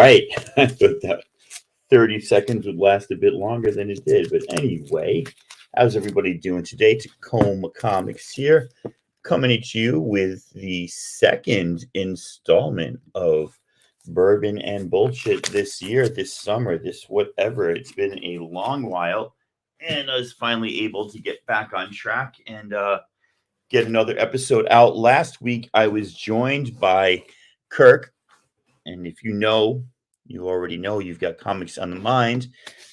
right. I thought that 30 seconds would last a bit longer than it did. But anyway, how's everybody doing today? Tacoma Comics here, coming at you with the second installment of Bourbon and Bullshit this year, this summer, this whatever. It's been a long while, and I was finally able to get back on track and get another episode out. Last week, I was joined by Kirk. And if you know, you already know you've got comics on the mind.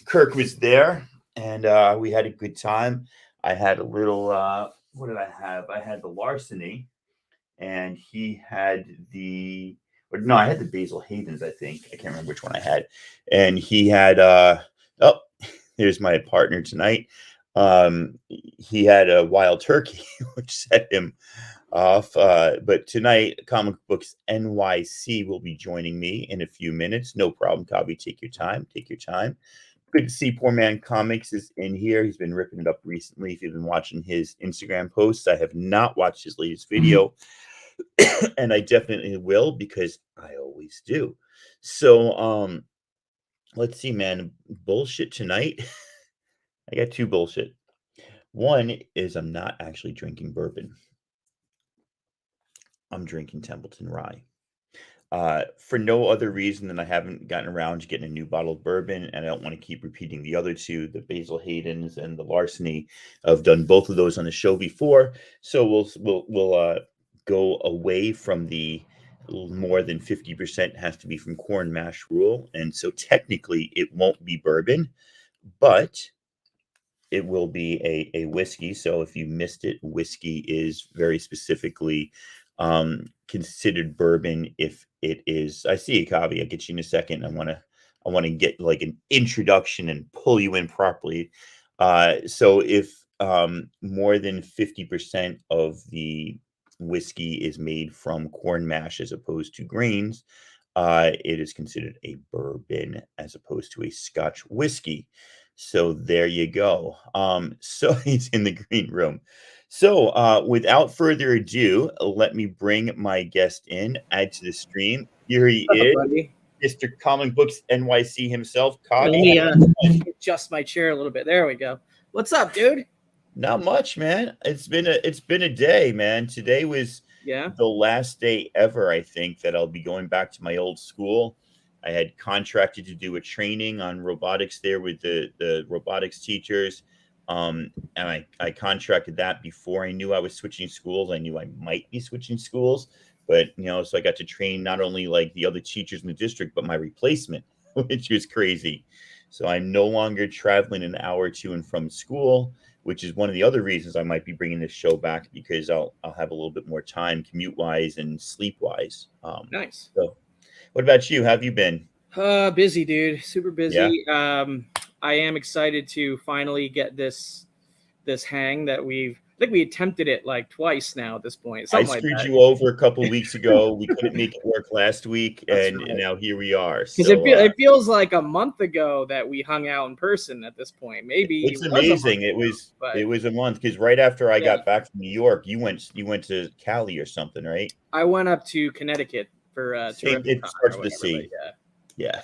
Kirk was there, and we had a good time. I had a little, what did I have? I had the Larceny, and he had I had the Basil Hayden's, I think. I can't remember which one I had. And he had, here's my partner tonight. He had a Wild Turkey, which set him off. But tonight, Comic Books NYC will be joining me in a few minutes. No problem, Kavi. Take your time. Take your time. Good to see Poor Man Comics is in here. He's been ripping it up recently. If you've been watching his Instagram posts, I have not watched his latest video, and I definitely will because I always do. So, let's see, man. Bullshit tonight. I got two bullshit. One is I'm not actually drinking bourbon. I'm drinking Templeton Rye. For no other reason than I haven't gotten around to getting a new bottle of bourbon, and I don't want to keep repeating the other two, the Basil Hayden's and the Larceny. I've done both of those on the show before, so we'll go away from the more than 50% has to be from corn mash rule, and so technically it won't be bourbon, but it will be a whiskey. So if you missed it, whiskey is very specifically considered bourbon if it is. I see you, Kavi. I'll get you in a second. I want to get like an introduction and pull you in properly. So if more than 50% of the whiskey is made from corn mash as opposed to grains, it is considered a bourbon as opposed to a Scotch whiskey. So there you go. So he's in the green room. So without further ado, let me bring my guest in, add to the stream. Here he is, buddy. Mr. Comic Books NYC himself. Let me adjust my chair a little bit. There we go. What's up, dude? Not much, man. It's been a day, man. Today was the last day ever, I think, that I'll be going back to my old school. I had contracted to do a training on robotics there with the robotics teachers. And I contracted that before I knew I was switching schools. I knew I might be switching schools, but so I got to train not only like the other teachers in the district, but my replacement, which was crazy. So I'm no longer traveling an hour to and from school, which is one of the other reasons I might be bringing this show back, because I'll have a little bit more time commute wise and sleep wise. Nice. So what about you? How have you been? Busy, dude. Super busy. Yeah. I am excited to finally get this hang that I think we attempted it like twice now at this point. I screwed you over a couple of weeks ago. We couldn't make it work last week, and now here we are. Because it feels like a month ago that we hung out in person at this point. Maybe it's amazing. It was a month, because right after I got back from New York, you went to Cali or something, right? I went up to Connecticut for it starts with the C. Yeah.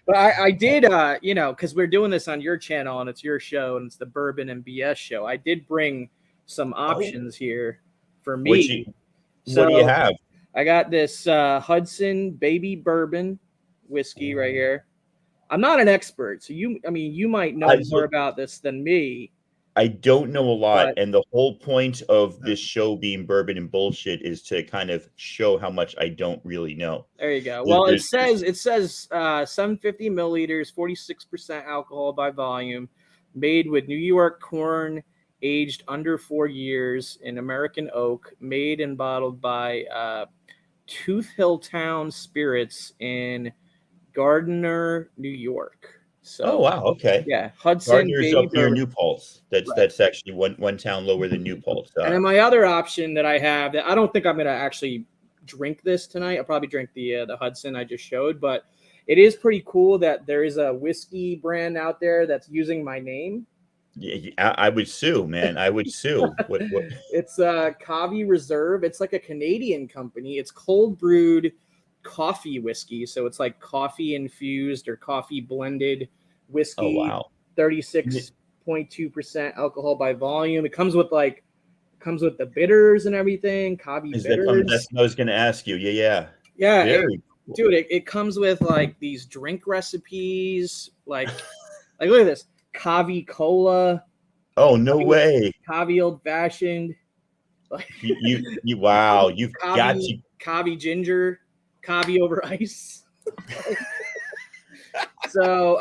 But I did, because we're doing this on your channel and it's your show and it's the Bourbon and BS show. I did bring some options here for me. What do you have? I got this Hudson Baby Bourbon whiskey right here. I'm not an expert, so you might know more about this than me. I don't know a lot, and the whole point of this show being Bourbon and Bullshit is to kind of show how much I don't really know. There you go. Well, it says 750 milliliters, 46% alcohol by volume, made with New York corn, aged under 4 years in American oak, made and bottled by Tooth Hill Town Spirits in Gardner, New York. So, wow, okay. Yeah, Hudson. Gardner's up near New Paltz. That's actually one town lower than New Paltz. And then my other option that I have, that I don't think I'm going to actually drink this tonight. I'll probably drink the Hudson I just showed, but it is pretty cool that there is a whiskey brand out there that's using my name. Yeah, I would sue, man. I would sue. What? It's Kavi Reserve. It's like a Canadian company. It's cold brewed coffee whiskey. So it's like coffee infused or coffee blended Oh whiskey, wow. 36.2% alcohol by volume. It comes with the bitters and everything, Kavi Is that bitters. that's what I was going to ask you. Yeah. Yeah, Very cool. dude, it comes with like these drink recipes, like look at this, Kavi cola, Oh, no way. Kavi old fashioned, like Wow. You've got to. Kavi ginger, Kavi over ice. So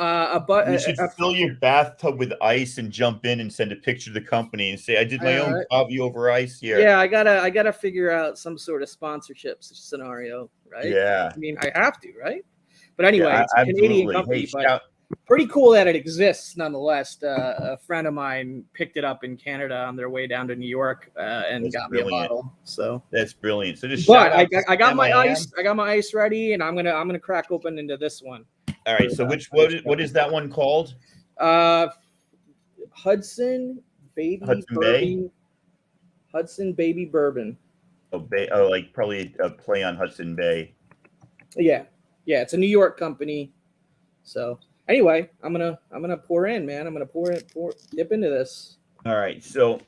You should fill your bathtub with ice and jump in and send a picture to the company and say, "I did my own coffee over ice here." Yeah, I gotta figure out some sort of sponsorship scenario, right? Yeah. I mean, I have to, right? But anyway, Yeah, it's a Canadian company, Hey, but pretty cool that it exists nonetheless. A friend of mine picked it up in Canada on their way down to New York and got me a bottle. So that's brilliant. So just but I got my ice. I got my ice ready, and I'm gonna crack open into this one. All right. So what is that one called? Hudson Baby Bourbon. Hudson Baby Bourbon. Oh, like probably a play on Hudson Bay. Yeah, it's a New York company. So anyway, I'm gonna pour in, man. I'm gonna dip into this. All right, so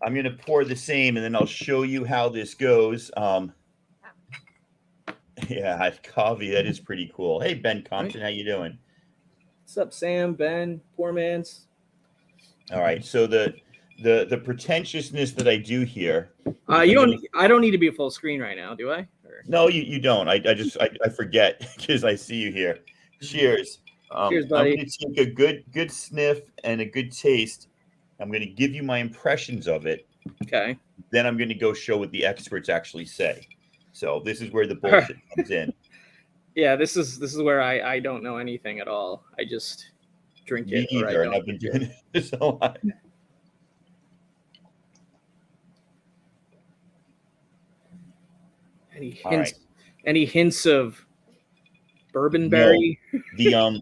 I'm gonna pour the same, and then I'll show you how this goes. Yeah, coffee. That is pretty cool. Hey, Ben Compton, how you doing? What's up, Sam? Ben, poor man's. All right, so the pretentiousness that I do here. I don't need to be full screen right now, do I? Or... No, you don't. I forget because I see you here. Cheers. Cheers, buddy. I'm going to take a good sniff and a good taste. I'm going to give you my impressions of it. Okay. Then I'm going to go show what the experts actually say. So this is where the bullshit comes in. Yeah, this is where I don't know anything at all. I just drink it. Me either, and I've been doing it so long. Any hints of bourbon berry? No.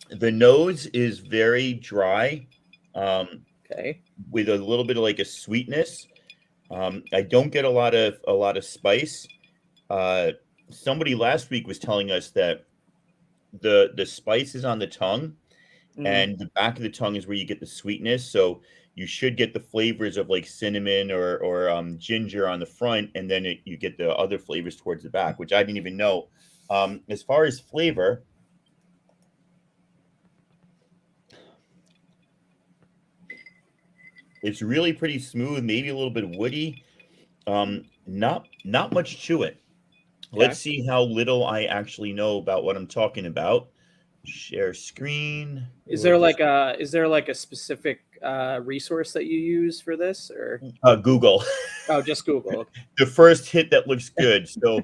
The nose is very dry. Okay. With a little bit of like a sweetness. I don't get a lot of spice. Somebody last week was telling us that the spice is on the tongue, and the back of the tongue is where you get the sweetness. So you should get the flavors of like cinnamon or ginger on the front, and then you get the other flavors towards the back, which I didn't even know. As far as flavor, it's really pretty smooth, maybe a little bit woody. Not much to it. Okay. Let's see how little I actually know about what I'm talking about. Share screen. Is there like a specific resource that you use for this, or Google? Oh, just Google. The first hit that looks good. So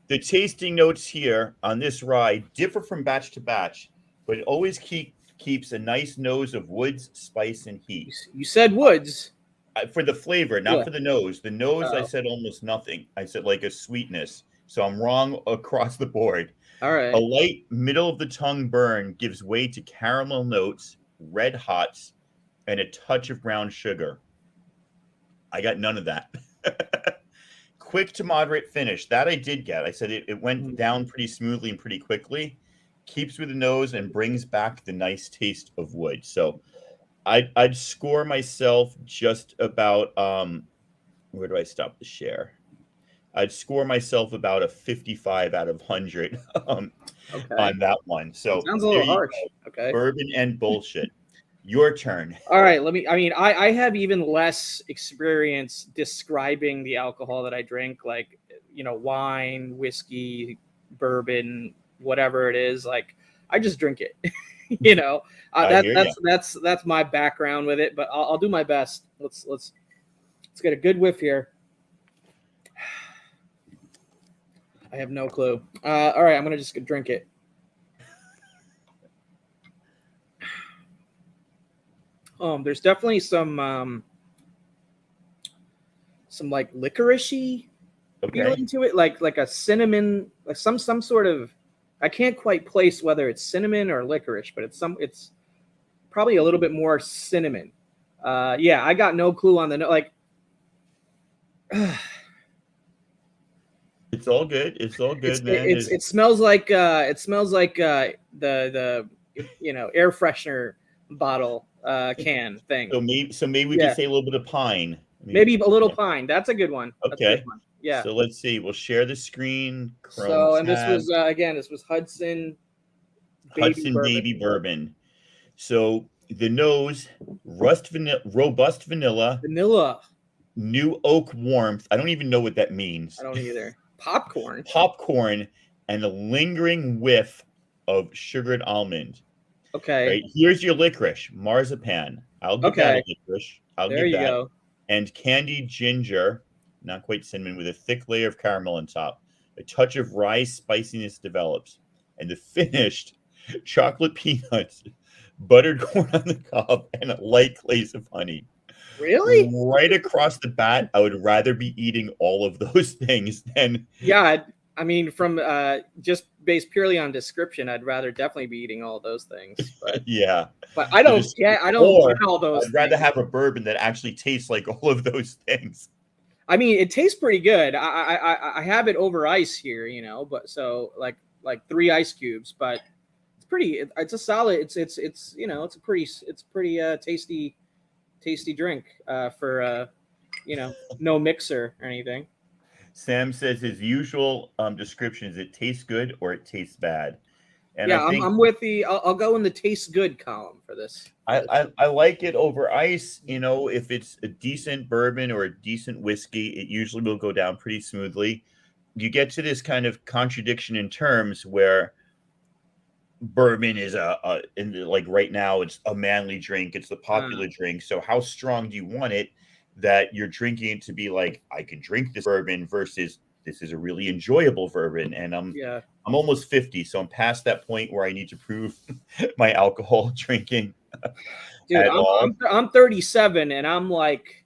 the tasting notes here on this rye differ from batch to batch, but it always keeps a nice nose of woods, spice, and heat. You said woods. For the flavor, not for the nose. The nose, I said almost nothing. I said like a sweetness. So I'm wrong across the board. All right. A light middle of the tongue burn gives way to caramel notes, red hots, and a touch of brown sugar. I got none of that. Quick to moderate finish. That I did get. I said it went down pretty smoothly and pretty quickly. Keeps with the nose and brings back the nice taste of wood. So I'd score myself just about where do I stop the share? I'd score myself about a 55 out of 100 on that one. So sounds a little harsh. Okay. Bourbon and bullshit. Your turn. All right. I have even less experience describing the alcohol that I drink, like, wine, whiskey, bourbon, whatever it is. Like, I just drink it. That's my background with it, but I'll do my best. Let's get a good whiff here. I have no clue. All right, I'm gonna just drink it. There's definitely some like licoricey feeling to it, like a cinnamon, like some sort of. I can't quite place whether it's cinnamon or licorice, but it's probably a little bit more cinnamon. Yeah, I got no clue on the like. It's all good. It's all good, man. It smells like the air freshener bottle can thing. So maybe we could say a little bit of pine. Maybe a little pine. That's a good one. That's a Okay. good one. Yeah. So let's see. We'll share the screen. Chrome So, and this tab, was again, this was Hudson Baby Bourbon. So the nose, robust vanilla, new oak warmth. I don't even know what that means. I don't either. Popcorn, and a lingering whiff of sugared almond. Okay. Right? Here's your licorice, marzipan. I'll give that a licorice. There you go. And candied ginger, not quite cinnamon, with a thick layer of caramel on top. A touch of rye spiciness develops. And the finished chocolate peanuts, buttered corn on the cob, and a light glaze of honey. Really? Right across the bat, I would rather be eating all of those things than... Yeah, I mean, from just based purely on description, I'd rather definitely be eating all those things. But yeah, but I don't get all those. I'd rather have a bourbon that actually tastes like all of those things. I mean, it tastes pretty good. I have it over ice here, but so like 3 ice cubes, but it's pretty. It's a solid. It's a pretty tasty drink for no mixer or anything. Sam says his usual description is it tastes good or it tastes bad. And yeah, I'm with I'll go in the tastes good column for this. I like it over ice. If it's a decent bourbon or a decent whiskey, it usually will go down pretty smoothly. You get to this kind of contradiction in terms where bourbon is like right now, it's a manly drink. It's the popular drink. So how strong do you want it that you're drinking it to be like, I can drink this bourbon versus this is a really enjoyable bourbon. And I'm almost 50, so I'm past that point where I need to prove my alcohol drinking. Dude, I'm 37 and I'm like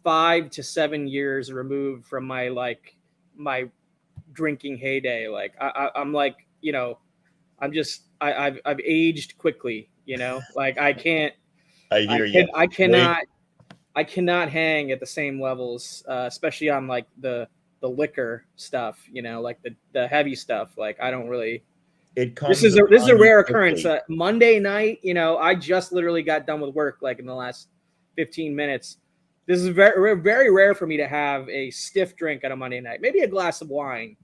5 to 7 years removed from my drinking heyday. Like I'm like, I've aged quickly, like I can't. I hear you. I cannot hang at the same levels, especially on like the liquor stuff, like the heavy stuff. Like I don't really. This is a rare occurrence. Monday night, I just literally got done with work like in the last 15 minutes. This is very, very rare for me to have a stiff drink on a Monday night. Maybe a glass of wine,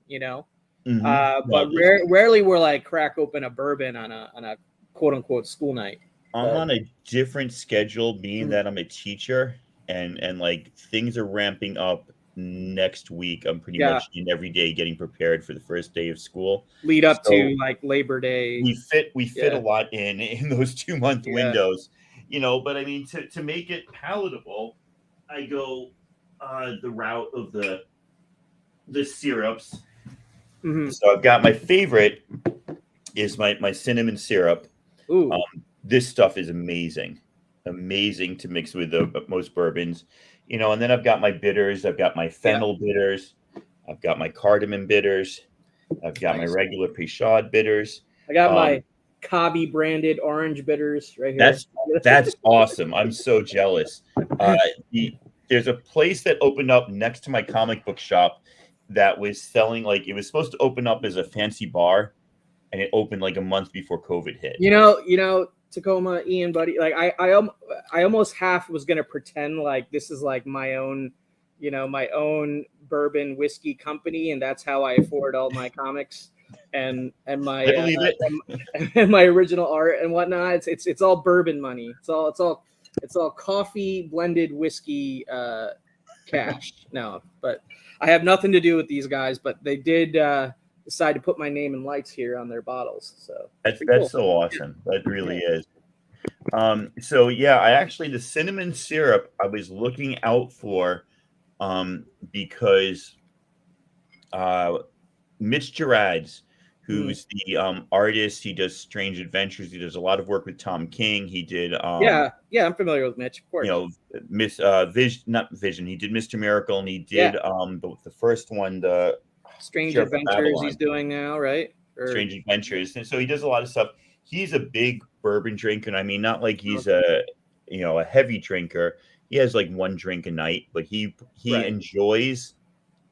but rarely will I crack open a bourbon on a quote unquote school night. I'm on a different schedule, being that I'm a teacher, and like things are ramping up next week. I'm pretty much in every day getting prepared for the first day of school. Lead up to like Labor Day. We fit a lot in those 2-month windows, but I mean, to make it palatable, I go the route of the syrups. So I've got my favorite is my cinnamon syrup. Ooh. This stuff is amazing to mix with most bourbons, and then I've got my bitters. I've got my fennel bitters. I've got my cardamom bitters. I've got my regular Peychaud bitters. I got my Cobby branded orange bitters right here. That's awesome. I'm so jealous. There's a place that opened up next to my comic book shop that was selling, like, it was supposed to open up as a fancy bar, and it opened like a month before COVID hit. Tacoma, Ian, buddy, like I almost half was gonna pretend like this is like my own bourbon whiskey company, and that's how I afford all my comics and my and my original art and whatnot. It's all bourbon money. It's all coffee blended whiskey cash. No, but I have nothing to do with these guys, but they did decide to put my name in lights here on their bottles. So that's cool. So awesome. That really is. So yeah, the cinnamon syrup I was looking out for because Mitch Gerads, who's the artist, he does Strange Adventures. He does a lot of work with Tom King. He did I'm familiar with Mitch, of course. Not Vision. He did Mr. Miracle, and he did the first one, the Strange Adventures he's doing now, right? Strange Adventures. And so he does a lot of stuff. He's a big bourbon drinker, and I mean, not like he's a heavy drinker. He has like one drink a night, but he enjoys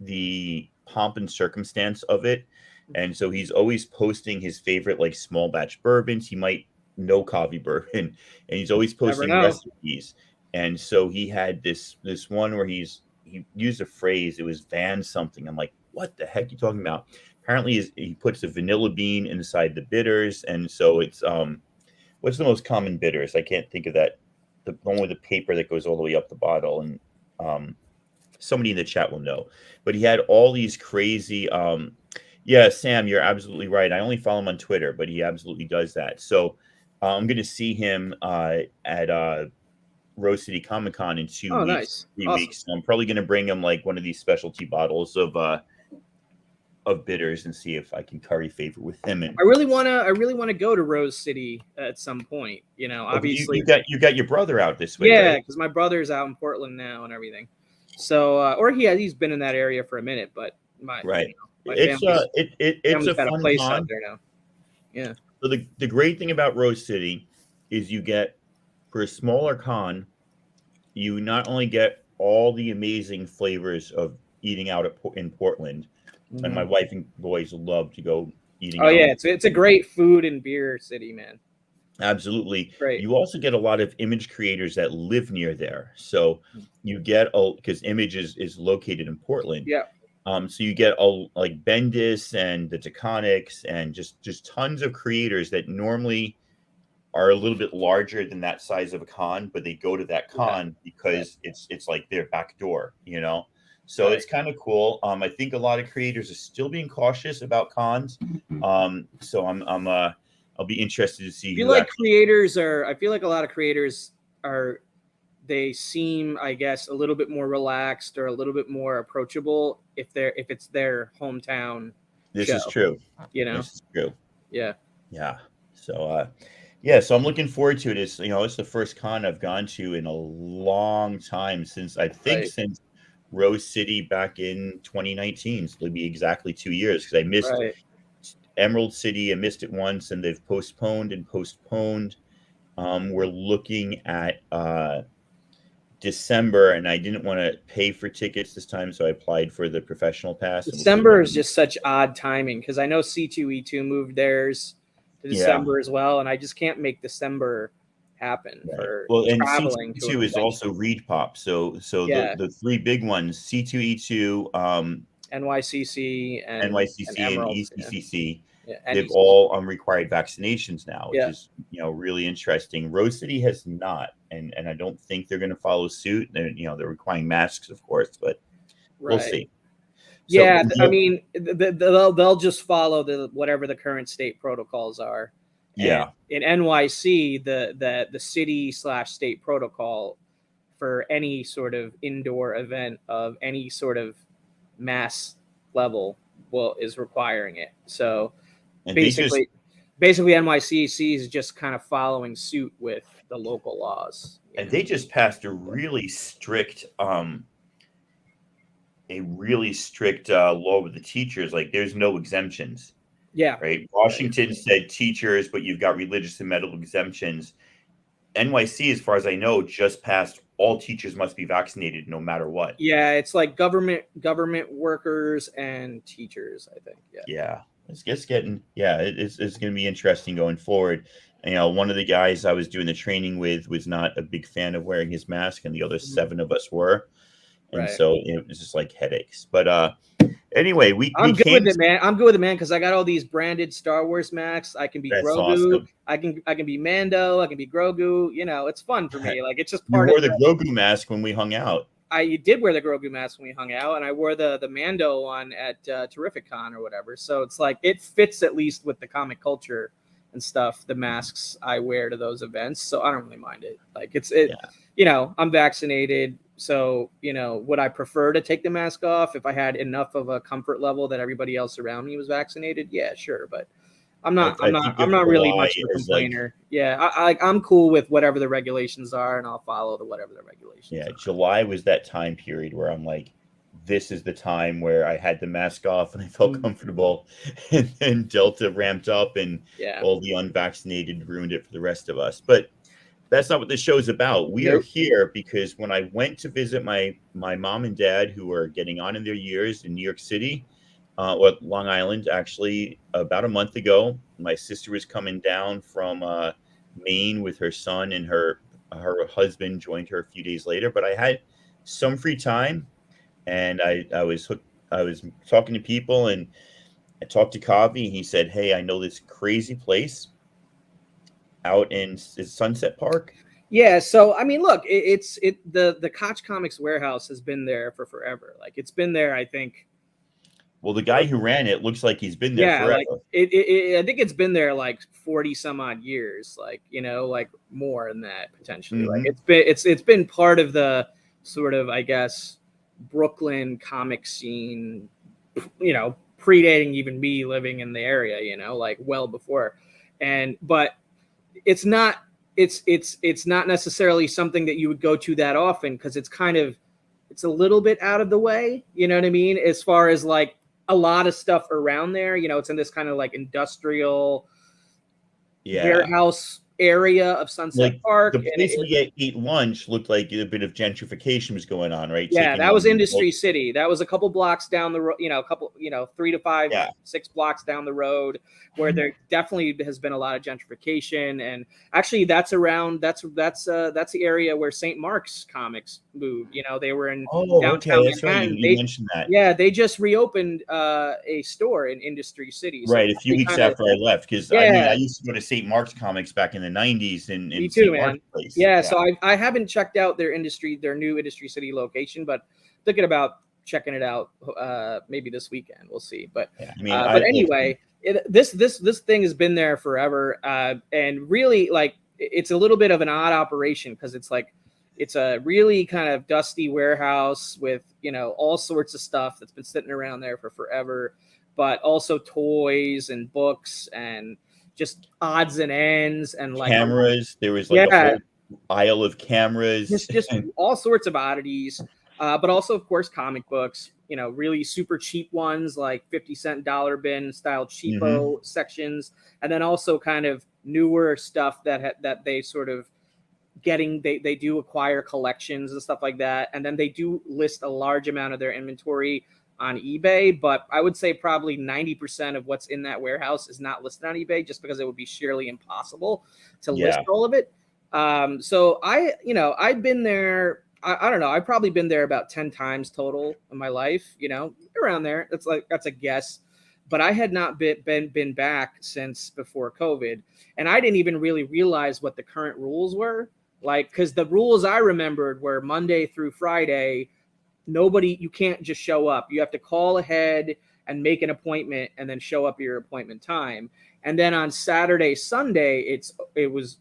the pomp and circumstance of it. And so he's always posting his favorite like small batch bourbons. He might know coffee bourbon, and he's always Never posting know. recipes. And so he had this one where he used a phrase. It was Van something. I'm like, what the heck are you talking about? Apparently, he puts a vanilla bean inside the bitters, and so it's what's the most common bitters? I can't think of that. The one with the paper that goes all the way up the bottle, and somebody in the chat will know. But he had all these crazy. Yeah, Sam, you're absolutely right. I only follow him on Twitter, but he absolutely does that. So I'm going to see him at Rose City Comic Con in 2 Oh, weeks, nice. 3 Awesome. weeks. So I'm probably going to bring him like one of these specialty bottles of bitters and see if I can curry favor with him. And I really want to go to Rose City at some point. You know, obviously you got your brother out this way, yeah, right? because my brother's out in Portland now and everything. So or he's been in that area for a minute, but my It's family's a got a fun place con. out there now. Yeah. So the great thing about Rose City is you get, for a smaller con, you not only get all the amazing flavors of eating out in Portland, and my wife and boys love to go eating out. Oh yeah, it's a great food and beer city, man. Absolutely. Great. You also get a lot of image creators that live near there. So you get because Image is located in Portland. Yeah. So you get like Bendis and the Taconics and just tons of creators that normally are a little bit larger than that size of a con, but they go to that con because it's like their back door, you know. So it's kind of cool. I think a lot of creators are still being cautious about cons. So I'll be interested to see. I feel like a lot of creators are. They seem, I guess, a little bit more relaxed or a little bit more approachable if it's their hometown. This show, is true. You know, this is true. Yeah. Yeah. So so I'm looking forward to it. It's the first con I've gone to in a long time since since Rose City back in 2019. So it'll be exactly 2 years because I missed Emerald City. I missed it once, and they've postponed. We're looking at December, and I didn't want to pay for tickets this time, so I applied for the professional pass. December is just such odd timing because I know C2E2 moved theirs to December as well, and I just can't make December happen for traveling. And C2E2 is also Reed Pop, so the three big ones: C2E2, NYCC, and ECCC. Yeah, they've all required vaccinations now, which is really interesting. Rose City has not, and I don't think they're going to follow suit. They're requiring masks, of course, but we'll see. So, I mean, they'll just follow whatever the current state protocols are. Yeah. And in NYC, the city/state protocol for any sort of indoor event of any sort of mass level is requiring it. So. And basically NYCC is just kind of following suit with the local laws. And they just passed a really strict law with the teachers. Like there's no exemptions. Yeah. Right. Washington said teachers, but you've got religious and medical exemptions. NYC, as far as I know, just passed all teachers must be vaccinated no matter what. Yeah, it's like government workers and teachers, I think. Yeah. It's going to be interesting going forward. One of the guys I was doing the training with was not a big fan of wearing his mask, and the other 7 of us were. And so it was just like headaches. But anyway, I'm good with it, man. I'm good with it, man, because I got all these branded Star Wars masks. I can be Grogu. Awesome. I can be Mando. I can be Grogu. It's fun for me. Like it's just part of the Grogu mask when we hung out. I did wear the Grogu mask when we hung out, and I wore the Mando one at Terrific Con or whatever. So it's like it fits at least with the comic culture and stuff. The masks I wear to those events, so I don't really mind it. Like I'm vaccinated, so would I prefer to take the mask off if I had enough of a comfort level that everybody else around me was vaccinated? Yeah, sure, but I'm not really much of a complainer. I'm cool with whatever the regulations are, and I'll follow whatever the regulations are. July was that time period where I'm like, this is the time where I had the mask off and I felt comfortable, and then Delta ramped up and all the unvaccinated ruined it for the rest of us. But that's not what this show is about. We are here because when I went to visit my mom and dad, who are getting on in their years in New York City, Long Island, actually, about a month ago. My sister was coming down from Maine with her son, and her husband joined her a few days later. But I had some free time, and I was talking to people, and I talked to Kavi, and he said, "Hey, I know this crazy place out in Sunset Park." Yeah, so I mean, look, the Koch Comics warehouse has been there for forever. Like it's been there, I think. Well, the guy who ran it looks like he's been there Yeah, forever. like I think it's been there like 40 some odd years, like like more than that potentially. Like it's been part of the sort of, I guess, Brooklyn comic scene, predating even me living in the area, like well before. But it's not it's not necessarily something that you would go to that often, because it's a little bit out of the way, you know what I mean, as far as like a lot of stuff around there. It's in this kind of like industrial warehouse area of Sunset Park. The place we ate lunch looked like a bit of gentrification was going on, right? Yeah, that was Industry City. That was a couple blocks down the road, 3 to 5, 6 blocks down the road, where there definitely has been a lot of gentrification. And actually that's the area where St. Mark's Comics moved. They were in downtown Manhattan. You mentioned that. Yeah, they just reopened a store in Industry City. Right, a few weeks after I left, because I used to go to St. Mark's Comics back in the 90s in Me too, St. Mark's Place. Yeah, so I haven't checked out their new Industry City location, but thinking about checking it out maybe this weekend. We'll see. But anyway, this thing has been there forever, and really, like, it's a little bit of an odd operation, because it's a really kind of dusty warehouse with all sorts of stuff that's been sitting around there for forever, but also toys and books and just odds and ends and like cameras. There was like a whole aisle of cameras, just all sorts of oddities, but also of course comic books, really super cheap ones like 50-cent dollar bin style cheapo sections, and then also kind of newer stuff that they sort of they do acquire collections and stuff like that, and then they do list a large amount of their inventory on eBay. But I would say probably 90% of what's in that warehouse is not listed on eBay, just because it would be sheerly impossible to list all of it. So I've been there. I don't know. I've probably been there about 10 times total in my life, around there. That's a guess. But I had not been back since before COVID. And I didn't even really realize what the current rules were. Like, because the rules I remembered were Monday through Friday, you can't just show up. You have to call ahead and make an appointment and then show up at your appointment time. And then on Saturday, Sunday, it was,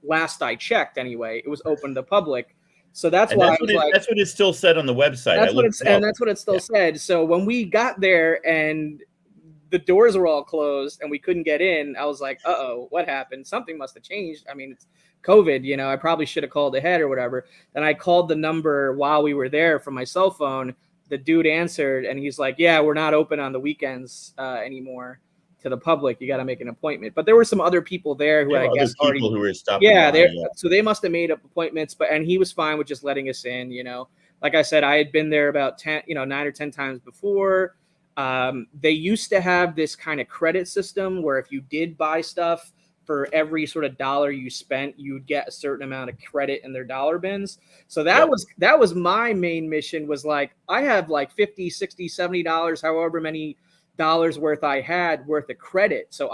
last I checked anyway, it was open to the public. So that's why that's what it still said on the website. That's what it still said. So when we got there and the doors were all closed and we couldn't get in, I was like, uh-oh, what happened? Something must have changed. I mean, it's COVID, I probably should have called ahead or whatever. Then I called the number while we were there from my cell phone. The dude answered and he's like, yeah, we're not open on the weekends anymore to the public. You got to make an appointment. But there were some other people there who I guess already who were stopping. So they must have made up appointments, and he was fine with just letting us in. Like I said, I had been there about 9 or 10 times before. They used to have this kind of credit system where if you did buy stuff, for every sort of dollar you spent, you would get a certain amount of credit in their dollar bins. So that was my main mission, was like, I have like $50, $60, $70, however many dollars worth I had worth of credit. So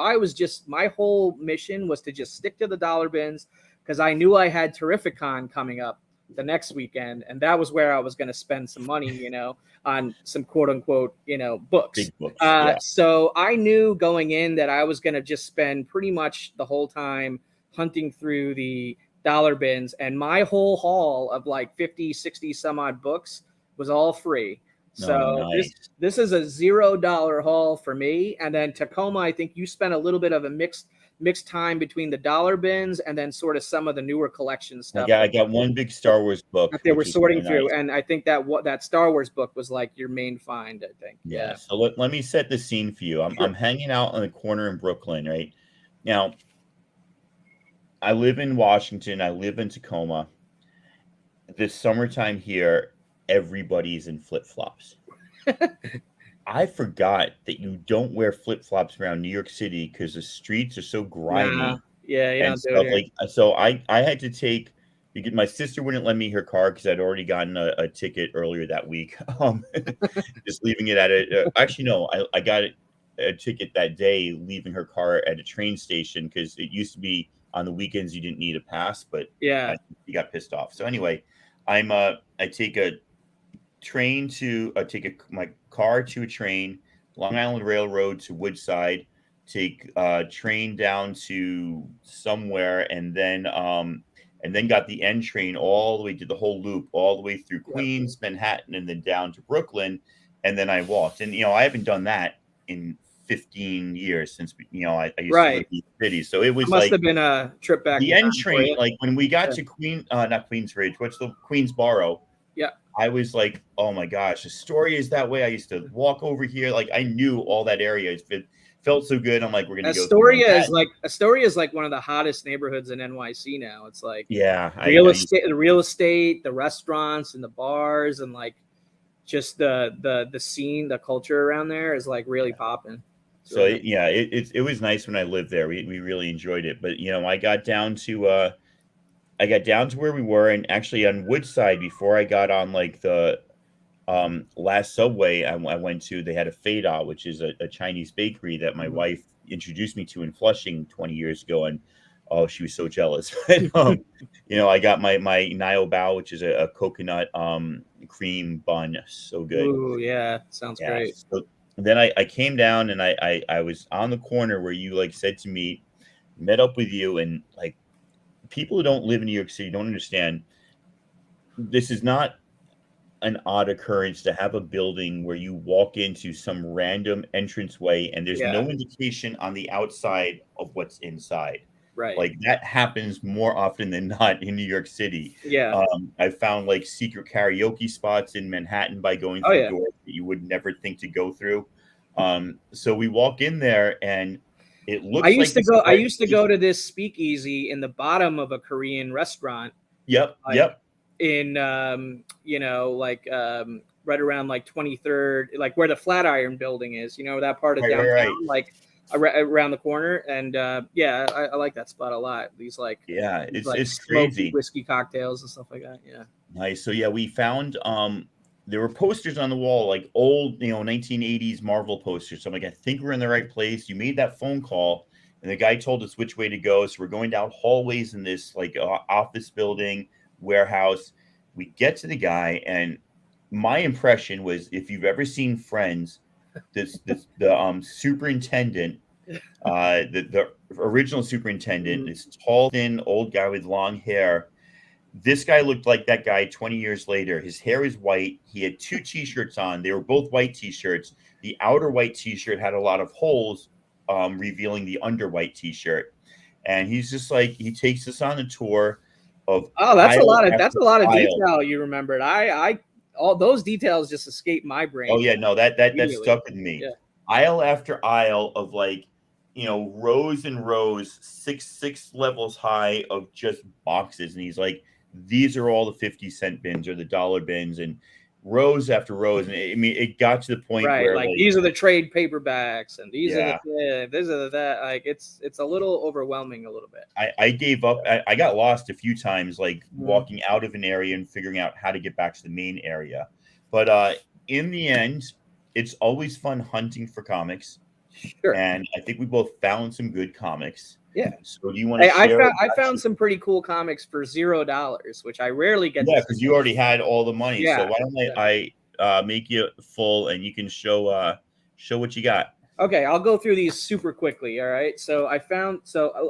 my whole mission was to just stick to the dollar bins, because I knew I had Terrificon coming up the next weekend, and that was where I was going to spend some money, on some quote unquote, books. Big books. So I knew going in that I was going to just spend pretty much the whole time hunting through the dollar bins, and my whole haul of like 50, 60 some odd books was all free. So this is a $0 haul for me. And then Tacoma, I think you spent a little bit of a mixed time between the dollar bins and then sort of some of the newer collection stuff. I got one big Star Wars book that they were sorting through, and I think that Star Wars book was like your main find, I think. Yeah. So let me set the scene for you. I'm hanging out on the corner in Brooklyn, right now. I live in Washington. I live in Tacoma. This summertime here, everybody's in flip-flops. I forgot that you don't wear flip flops around New York City because the streets are so Nah, grimy yeah, you and don't do it stuff here. like. So I had to take because my sister wouldn't lend me her car because I'd already gotten a ticket earlier that week. Just leaving it at a. Actually, no, I got a ticket that day, leaving her car at a train station because it used to be on the weekends you didn't need a pass, but Yeah, I, he got pissed off. So anyway, I take a train to take my car to a train, Long Island Railroad to Woodside, take a train down to somewhere, and then got the N train all the way, did the whole loop all the way through yep. Queens, Manhattan, and then down to Brooklyn, and then I walked. And I haven't done that in 15 years since I used to live Right. in the city. So it It was must like have been a trip back the in N time for train, you. like when we got Yeah. to not Queensbridge, what's the Queensboro? Yeah. I was like, oh my gosh, Astoria is that way. I used to walk over here. Like I knew all that area. It felt so good. I'm like, we're gonna go through Manhattan. Astoria is like one of the hottest neighborhoods in NYC now. It's like Yeah, real estate, the restaurants and the bars and like just the scene, the culture around there is like really popping. It's so really nice. it was nice when I lived there. We really enjoyed it. But I got down to where we were, and actually on Woodside before I got on like the last subway I went to, they had a Fada, which is a Chinese bakery that my Mhm. wife introduced me to in Flushing 20 years ago, and oh, she was so jealous. But I got my Nio Bao, which is a coconut cream bun, so good. Ooh, yeah, sounds Yeah. great. So then I came down, and I was on the corner where you like said to me, met up with you, and like people who don't live in New York City don't understand. This is not an odd occurrence to have a building where you walk into some random entranceway and there's Yeah, no indication on the outside of what's inside. right. Like that happens more often than not in New York City. Yeah. I found like secret karaoke spots in Manhattan by going Oh through yeah. doors that you would never think to go through. So we walk in there and it I looks used like to this go. I art used to place. go to this speakeasy in the bottom of a Korean restaurant, Yep, like yep. in right around like 23rd, like where the Flatiron Building is. That part of Right, right, right. downtown, like around the corner. And yeah, I like that spot a lot. Yeah, These like it's smoky crazy. whiskey cocktails and stuff like that. Yeah. Nice. So yeah, we found there were posters on the wall, like old, 1980s Marvel posters. So I'm like, I think we're in the right place. You made that phone call, and the guy told us which way to go. So we're going down hallways in this like office building, warehouse. We get to the guy, and my impression was if you've ever seen Friends, the superintendent, the original superintendent, Mhm. this tall, thin, old guy with long hair. This guy looked like that guy 20 years later. His hair is white. He had two t-shirts on. They were both white t-shirts. The outer white t-shirt had a lot of holes, revealing the under white t-shirt. And he's just like, he takes us on a tour of Oh, aisle that's after a lot of aisle. detail you remembered. I all those details just escaped my Oh brain yeah, no, that immediately. stuck with me. Yeah. Aisle after aisle of like, rows and rows, six levels high of just boxes. And he's like, these are all the 50-cent bins or the dollar bins, and rows after rows. And I mean, it got to the point Right, where like like, these are the trade paperbacks, and these are yeah, these are the that. Like it's a little overwhelming a little bit. I gave up. I got lost a few times, like Mhm. walking out of an area and figuring out how to get back to the main area. But in the end, it's always fun hunting for comics. Sure. And I think we both found some good comics. Yeah. So do you want to Hey, I share? found I found some pretty cool comics for $0, which I rarely get to Yeah, see. because you already had all the money. So Yeah. why don't Yeah. I make you full and you can show what you got. Okay, I'll go through these super quickly. All right.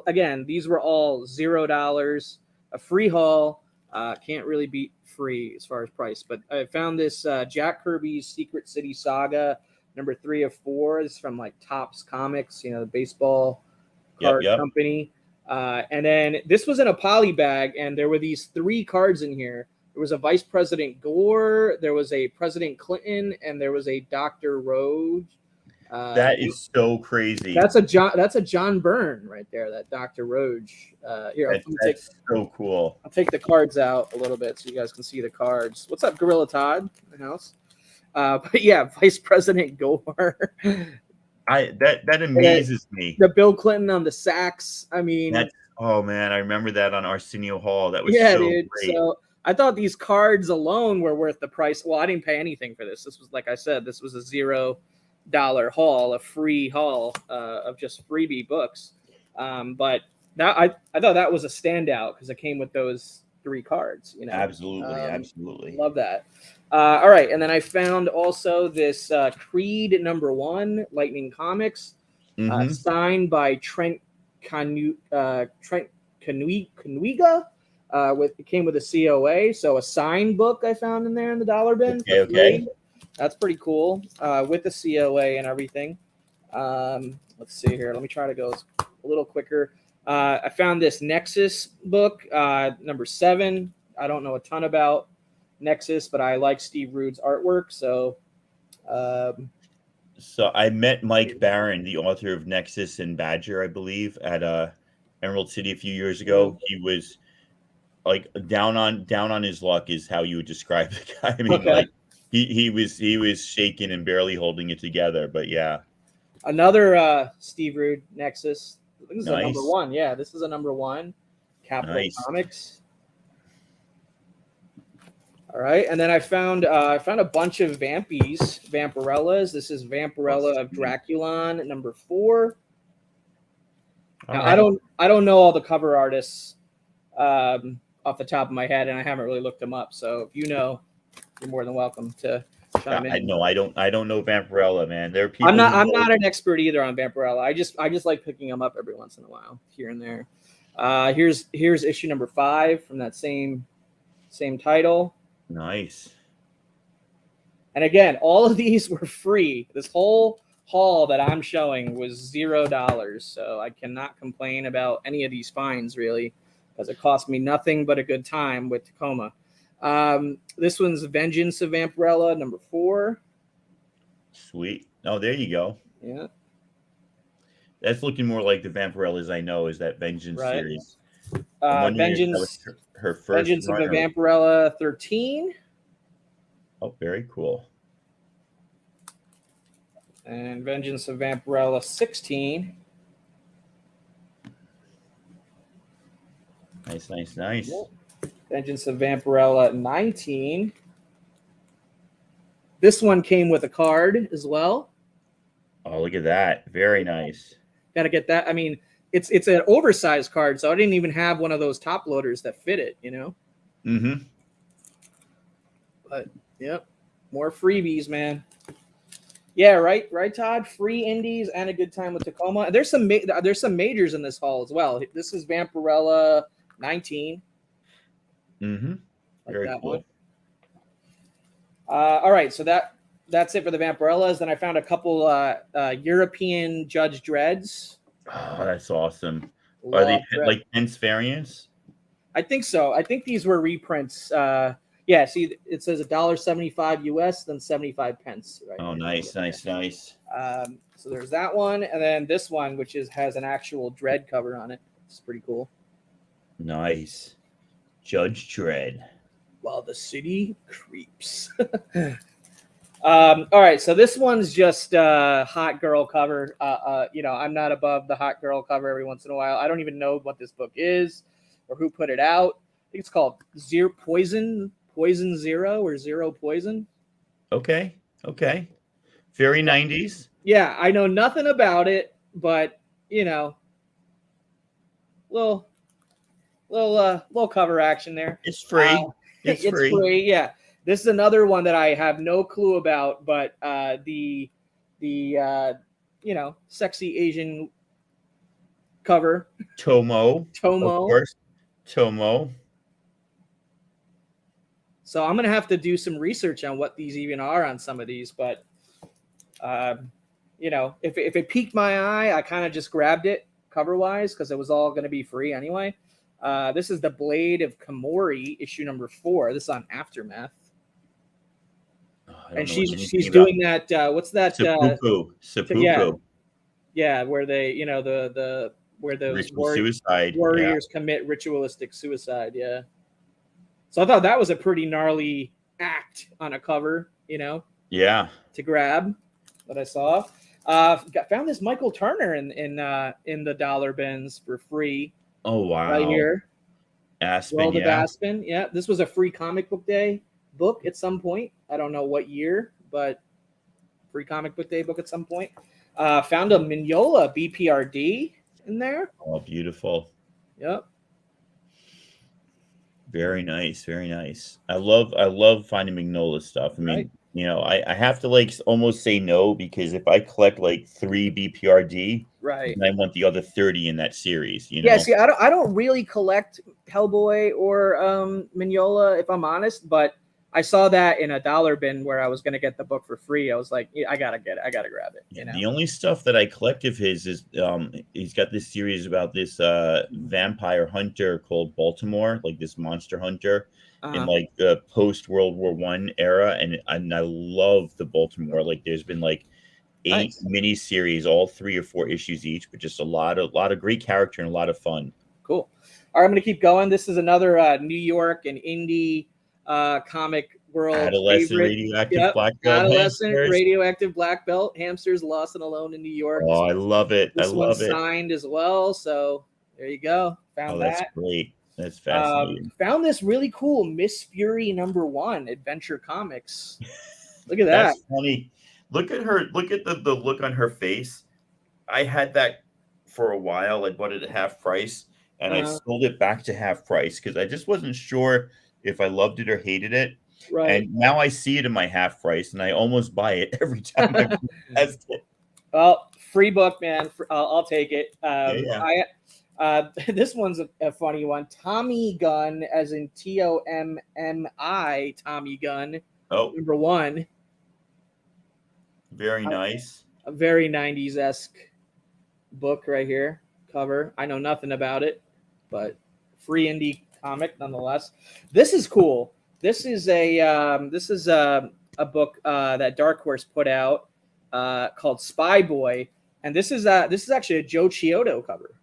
Again, these were all $0, a free haul. Can't really beat free as far as price, but I found this Jack Kirby's Secret City Saga number 3 of 4. This is from like Topps Comics, the baseball Yep, card yep. company. And then this was in a poly bag, and there were these 3 cards in here. There was a Vice President Gore, there was a President Clinton, and there was a Dr. Rhodes. That is so crazy. That's a John Byrne right there. That Dr. Rhodes. Here, That's so cool. I'll take the cards out a little bit so you guys can see the cards. What's up, Gorilla Todd in the house? But yeah, Vice President Gore. That amazes me. The Bill Clinton on the sax. I mean, That's oh man, I remember that on Arsenio Hall. That was yeah, so dude. great. So I thought these cards alone were worth the price. Well, I didn't pay anything for this. This was, like I said, this was a $0 haul, a free haul of just freebie books. But that I thought that was a standout because it came with those 3 cards. You know, Absolutely. love that. All right, and then I found also this Creed #1 Lightning Comics, signed by Trent Canuiga. It came with a COA, so a signed book I found in there in the dollar bin. Okay. That's pretty cool, with the COA and everything. Let's see here. Let me try to go a little quicker. I found this Nexus book, #7. I don't know a ton about Nexus, but I like Steve Rude's artwork. So I met Mike Barron, the author of Nexus and Badger, I believe, at Emerald City a few years ago. He was like down on his luck is how you would describe the guy. I mean, like he was shaking and barely holding it together. But yeah, another Steve Rude Nexus. This is a Nice. #1. Yeah, this is a #1. Capital Nice. Comics. All right, and then I found a bunch of Vampirellas. This is Vampirella of Draculon #4. Now, right. I don't know all the cover artists off the top of my head, and I haven't really looked them up. So if you know, you're more than welcome to chime in. I don't know Vampirella, man. There are people. I'm not an expert either on Vampirella. I just like picking them up every once in a while, here and there. Here's issue #5 from that same title. Nice. And again, all of these were free. This whole haul that I'm showing was $0. So I cannot complain about any of these finds, really, because it cost me nothing but a good time with Tacoma. This one's Vengeance of Vampirella #4. Sweet. Oh, there you go. Yeah. That's looking more like the Vampirellas I know, is that Vengeance series. Vengeance. Her first Vengeance of run, the Vampirella 13. Oh, very cool. And Vengeance of Vampirella 16. Nice. Vengeance of Vampirella 19. This one came with a card as well. Oh, look at that. Very nice. Got to get that. I mean, it's an oversized card, so I didn't even have one of those top loaders that fit it, you know? Mm-hmm. But, yep, more freebies, man. Yeah, right, Todd? Free indies and a good time with Tacoma. There's some majors in this haul as well. This is Vampirella 19. Mm-hmm. Very cool. One. All right, so that's it for the Vampirellas. Then I found a couple European Judge Dredds. Oh, that's awesome. Are they like pence variants? I think so. I think these were reprints. Yeah, see, it says $1.75 US, then 75 pence. Right. Oh, nice. So there's that one, and then this one, which has an actual Dredd cover on it. It's pretty cool. Nice. Judge Dredd. While the city creeps. All right, so this one's just hot girl cover. I'm not above the hot girl cover every once in a while. I don't even know what this book is or who put it out. I think it's called Poison Zero or Zero Poison. Okay. Very 90s. Yeah, I know nothing about it, but little cover action there. It's free. It's free. Yeah. This is another one that I have no clue about, but the sexy Asian cover. Tomo. Of course. Tomo. So I'm gonna have to do some research on what these even are on some of these, but if it piqued my eye, I kind of just grabbed it cover wise because it was all gonna be free anyway. This is the Blade of Kamori, issue #4. This is on Aftermath. And she's doing that. What's that? Seppuku. Yeah, where they, where those suicide warriors commit ritualistic suicide. Yeah. So I thought that was a pretty gnarly act on a cover. Yeah, Yeah. to grab that I saw. Found this Michael Turner in the dollar bins for free Oh right wow. here. Aspen, World of yeah. Aspen. Yeah, this was a free comic book day book at some point. I don't know what year, but free comic book day book at some point. Found a Mignola BPRD in there. Oh, beautiful. Yep. Very nice, very nice. I love finding Magnolia stuff. I Right. mean, I have to like almost say no because if I collect like 3 BPRD, Right. then I want the other 30 in that series, Yeah, see, I don't really collect Hellboy or Mignola, if I'm honest, but I saw that in a dollar bin where I was gonna get the book for free. I was like, yeah, I gotta get it. I gotta grab it. Yeah, the only stuff that I collect of his is he's got this series about this vampire hunter called Baltimore, like this monster hunter in like the post World War One era, and I love the Baltimore. Like there's been like 8 Nice. mini series, all 3 or 4 issues each, but just a lot of great character and a lot of fun. Cool. All right, I'm gonna keep going. This is another New York and indie comic world Adolescent favorite. radioactive Yep, black belt adolescent hamsters. radioactive black belt hamsters lost and alone in New York. Oh, I love it. I This one's love it. signed as well, so there you go. Oh, Found that's that. great. That's fascinating. Found this really cool Miss Fury #1 Adventure Comics. Look at that. That's funny. Look at her. Look at the look on her face. I had that for a while. I bought it at half price, and I sold it back to half price because I just wasn't sure if I loved it or hated it. Right. And now I see it in my half price, and I almost buy it every time I test it. Well, free book, man. I'll take it. Yeah. This one's a funny one. Tommy Gun, as in TOMMI, Tommy Gun, Oh, #1. very nice. A very 90s-esque book right here. Cover. I know nothing about it, but free indie comic nonetheless. This is cool. This is a book that Dark Horse put out called Spy Boy, and this is actually a Joe Chiodo cover.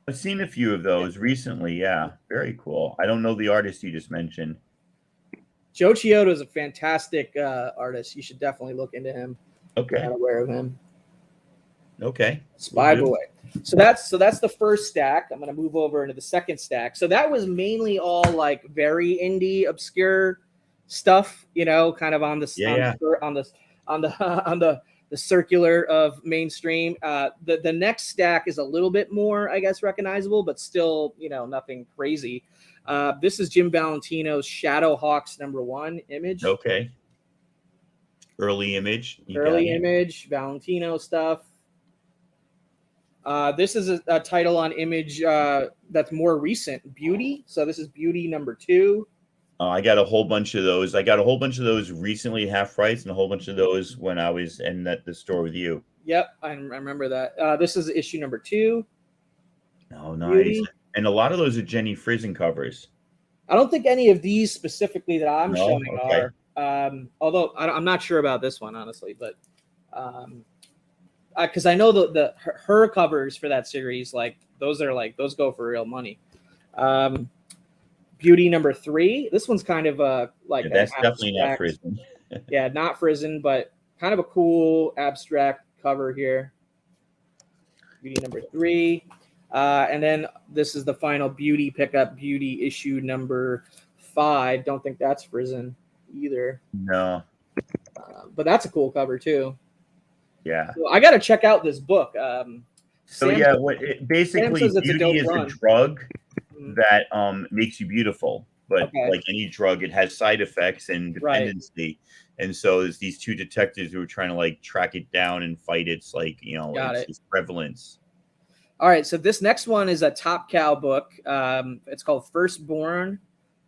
I've seen a few of those recently. Yeah, very cool. I don't know the artist you just mentioned. Joe Chiodo is a fantastic artist. You should definitely look into him. Okay. If you're not aware of him. Okay. Spy Boy. So that's the first stack. I'm gonna move over into the second stack. So that was mainly all like very indie, obscure stuff, kind of on the circular of mainstream. The next stack is a little bit more, I guess, recognizable, but still, nothing crazy. This is Jim Valentino's Shadow Hawks #1 Image. Okay. Early Image. Image, Valentino stuff. This is a title on Image that's more recent, Beauty. So this is Beauty #2. I got a whole bunch of those. I got a whole bunch of those recently half price, and a whole bunch of those when I was in the store with you. Yep, I remember that. This is issue #2. Oh, nice. Beauty. And a lot of those are Jenny Frison covers. I don't think any of these specifically that I'm showing are. Although I'm not sure about this one, honestly, but because I know her covers for that series, like those go for real money. Beauty #3. This one's kind of that's definitely not Frison. Yeah, not Frison, but kind of a cool abstract cover here. Beauty #3. And then this is the final Beauty pickup, Beauty issue #5. Don't think that's Frison either. No. But that's a cool cover too. Yeah. So I got to check out this book. Basically, beauty is a drug that makes you beautiful. But like any drug, it has side effects and dependency. Right. And so there's these two detectives who are trying to like track it down and fight its its prevalence. All right, so this next one is a Top Cow book. It's called Firstborn,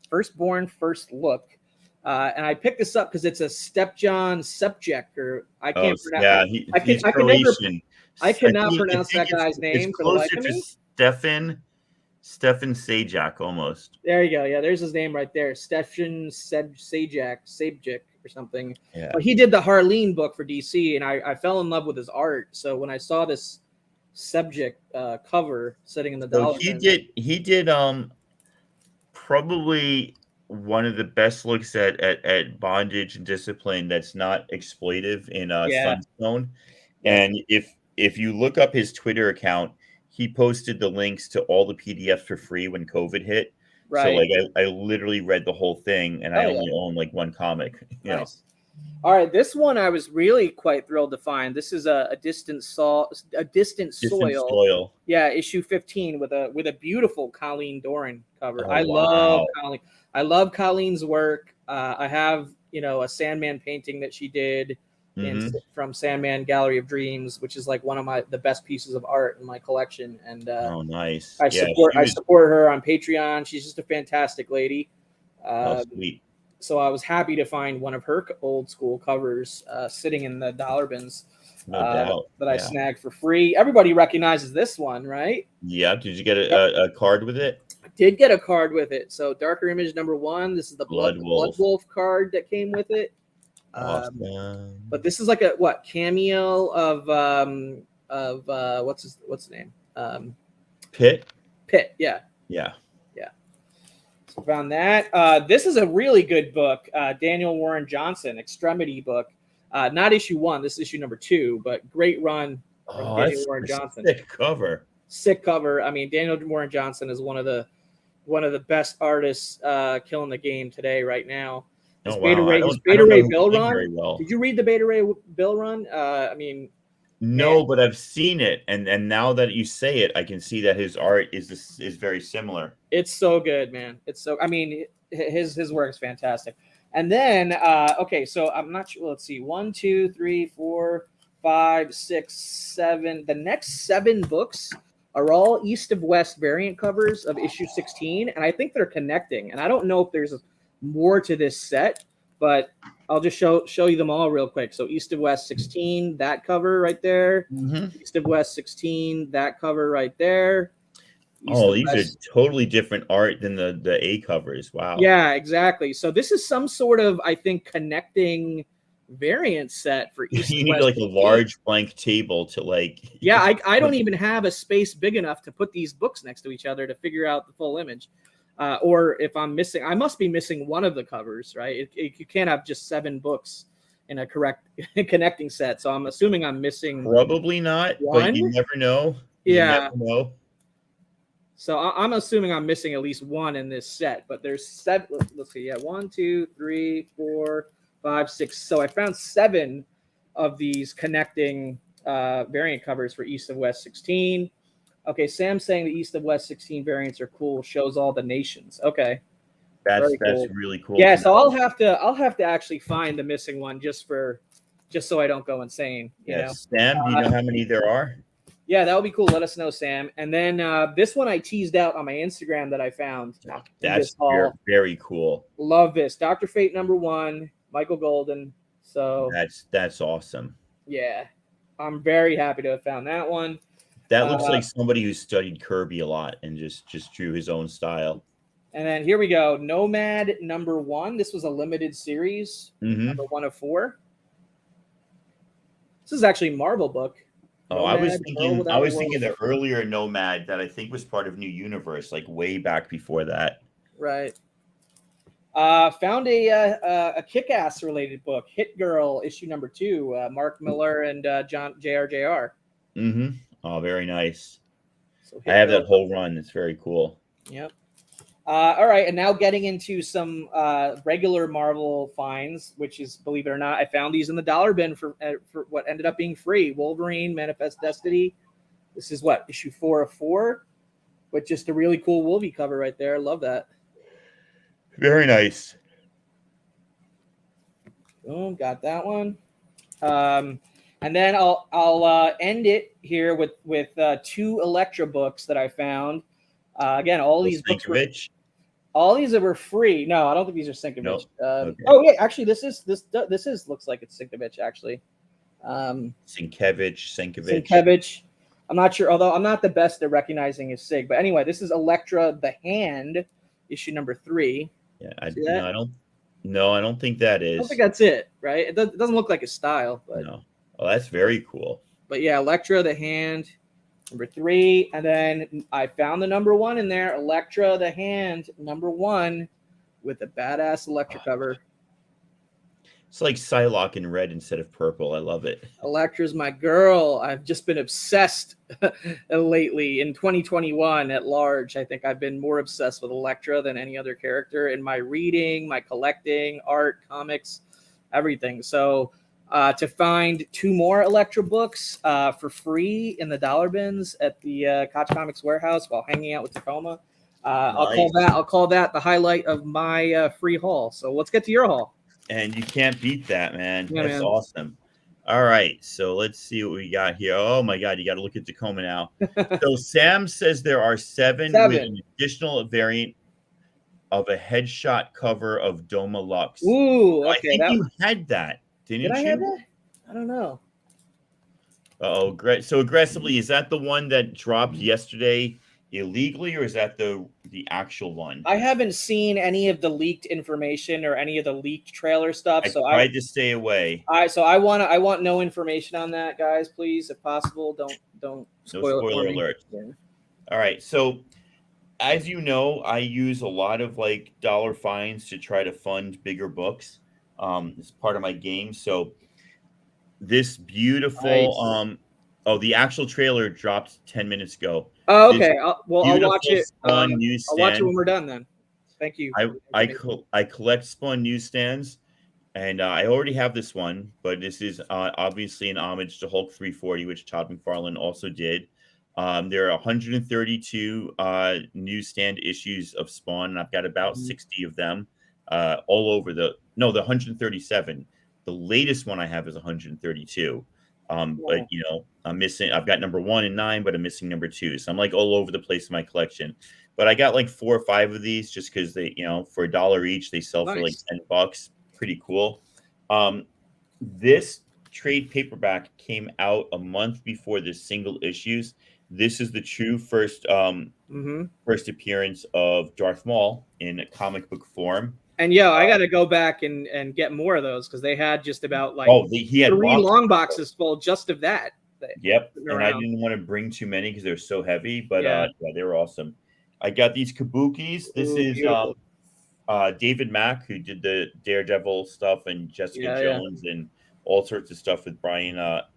First Look. And I picked this up because it's a Stepjon Subject, or I can't pronounce. Yeah, he's Croatian. I cannot pronounce that guy's name. It's closer to Stefan Sajak almost. There you go. Yeah, there's his name right there. Stefan Sajak or something. Yeah. But he did the Harleen book for DC, and I fell in love with his art. So when I saw this Subject cover sitting in the dollar bin, he did probably one of the best looks at bondage and discipline that's not exploitive in Yeah. Sunstone. Yep. And if you look up his Twitter account, he posted the links to all the PDFs for free when COVID hit. So Right. like I literally read the whole thing, and I Oh yeah. only own like one comic. Nice. All right, this one I was really quite thrilled to find. This is a distant Distant soil. Soil. Yeah, issue 15 with a beautiful Colleen Doran cover. Oh wow. I love Colleen's work. I have a Sandman painting that she did Mm-hmm. from Sandman Gallery of Dreams, which is like one of the best pieces of art in my collection. And Oh nice. I Yeah, support her on Patreon. She's just a fantastic lady. oh Uh, sweet. so I was happy to find one of her old school covers sitting in the dollar bins No doubt. that I Yeah. snagged for free. Everybody recognizes this one, right? Yeah. Did you get a card with it? I did get a card with it. So Darker Image -- 1. This is the Blood Blood Wolf. Wolf card that came with it. Awesome. But this is like a cameo of what's his name? Pitt? Pitt. Yeah. Yeah. So found that. This is a really good book. Daniel Warren Johnson, Extremity book. Not issue 1. This is issue number 2, but great run from Oh, Daniel that's Warren a Johnson. sick cover. Sick cover. I mean, Daniel Warren Johnson is one of the best artists killing the game today, right now. His Oh Beta wow. Ray, I his don't Beta know Ray his Bill name run. very well. Did you read the Beta Ray Bill run? I mean, No, man. but I've seen it, and now that you say it, I can see that his art is very similar. It's so good, man. It's so. I mean, his work is fantastic. And then, okay, so I'm not sure. Let's see. 1, 2, 3, 4, 5, 6, 7. The next 7 books are all East of West variant covers of issue 16, and I think they're connecting. And I don't know if there's more to this set, but I'll just show you them all real quick. So East of West 16, that cover right there. Mm-hmm. East of West 16, that cover right there. Oh, these are totally different art than the A covers. Wow. Yeah, exactly. So this is some sort of, I think, connecting variant set for East. You need like a large blank table to like. Yeah, I don't even have a space big enough to put these books next to each other to figure out the full image. Or if I'm missing, I must be missing one of the covers, right? You can't have just 7 books in a correct connecting set. So I'm assuming I'm missing. Probably not, but you never know. Yeah. You never know. So I'm assuming I'm missing at least one in this set, but there's 7. Let's see. Yeah. 1, 2, 3, 4, 5, 6. So I found 7 of these connecting variant covers for East of West 16. Okay. Sam's saying the East of West 16 variants are cool. Shows all the nations. Okay. That's cool. really cool. Yeah. So I'll have to actually find the missing one just so I don't go insane. You know? Sam, do you know how many there are? Yeah, that would be cool. Let us know, Sam. And then this one I teased out on my Instagram that I found. That's very cool. Love this. Dr. Fate #1, Michael Golden. So that's awesome. Yeah, I'm very happy to have found that one. That looks like somebody who studied Kirby a lot and just drew his own style. And then here we go. Nomad #1. This was a limited series. Number 1 of 4. This is actually a Marvel book. Oh, I was thinking the earlier Nomad that I think was part of New Universe, like way back before that. Right. Found a Kick-Ass related book, Hit Girl issue #2, Mark Miller and JRJR. Mm-hmm. Oh, very nice. So I have that whole run. It's very cool. Yep. All right, and now getting into some regular Marvel finds, which is, believe it or not, I found these in the dollar bin for what ended up being free. Wolverine, Manifest Destiny. This is what, issue 4 of 4, with just a really cool Wolvie cover right there. Love that. Very nice. Boom, got that one. And then I'll end it here with 2 Elektra books that I found. Again, all these books were free. No, I don't think these are Sienkiewicz. Nope. Okay. Oh yeah, actually, this looks like it's Sienkiewicz actually. Sienkiewicz. I'm not sure, although I'm not the best at recognizing his sig. But anyway, this is Elektra the Hand, issue #3. Yeah, I don't think that is. I don't think that's it, right? It doesn't look like his style, but no. Oh, that's very cool. But yeah, Elektra the Hand, #3, and then I found the #1 in there. Elektra the Hand #1 with a badass Electra cover. It's like Psylocke in red instead of purple. I love it. Electra's my girl. I've just been obsessed lately in 2021 at large. I think I've been more obsessed with Electra than any other character in my reading, my collecting, art, comics, everything. So to find 2 more Electra books for free in the dollar bins at the Koch Comics warehouse while hanging out with Tacoma, Nice. I'll call that the highlight of my free haul. So let's get to your haul. And you can't beat that, man. Yeah, That's man. awesome. All right, so let's see what we got here. Oh my God, you got to look at Tacoma now. So Sam says there are 7 with an additional variant of a headshot cover of Doma Lux. Ooh, I okay. think you had that, didn't Did I you? have that? I don't know. Oh, great. So aggressively, is that the one that dropped yesterday illegally, or is that the actual one? I haven't seen any of the leaked information or any of the leaked trailer stuff. I So tried to stay away. I want no information on that, guys. Please, if possible, don't spoil it for me. Alert. Yeah. All right. So as you know, I use a lot of like dollar fines to try to fund bigger books. It's part of my game. So this beautiful Nice. the actual trailer dropped 10 minutes ago. Oh, This okay. I'll watch it. Spawn I'll newsstand. watch it when we're done. Then, thank you. I collect Spawn newsstands, and I already have this one, but this is obviously an homage to Hulk 340, which Todd McFarlane also did. There are 132 newsstand issues of Spawn, and I've got about 60 of them all over the 137. The latest one I have is 132. But I'm missing. I've got number 1 and 9, but I'm missing number 2. So I'm like all over the place in my collection. But I got like 4 or 5 of these just because they, for $1 each, they sell for like $10. Pretty cool. This trade paperback came out a month before the single issues. This is the true first appearance of Darth Maul in a comic book form. And I got to go back and get more of those because they had just about like he had 3 long boxes full just of that. Yep, and I didn't want to bring too many because they're so heavy, but they were awesome. I got these kabukis. This is David Mack, who did the Daredevil stuff and Jessica Jones and all sorts of stuff with Brian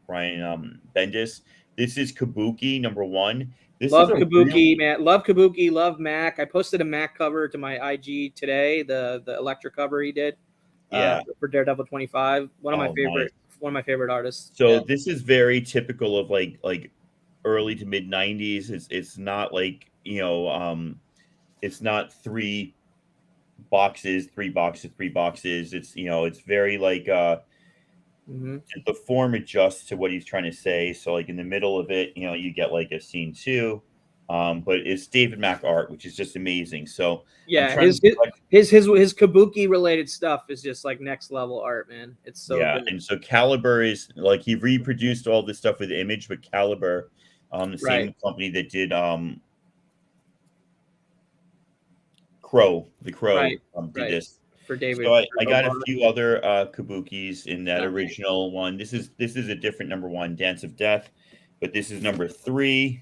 Bendis. This is Kabuki number 1. Love Kabuki, man. Love Kabuki. Love Mac. I posted a Mac cover to my IG today. The Electra cover he did. For Daredevil 25. One of my favorite artists. So this is very typical of like early to mid 90s. It's not like it's not 3 boxes. It's it's very like the form adjusts to what he's trying to say. So like in the middle of it, you get like a scene 2, but it's David Mack art, which is just amazing. So his Kabuki related stuff is just like next level art, man. It's so good. And so Caliber is like he reproduced all this stuff with Image, but Caliber, the same company that did Crow, did this. For David. So I got a few other kabukis in that original one. This is a different number 1, Dance of Death, but this is number 3.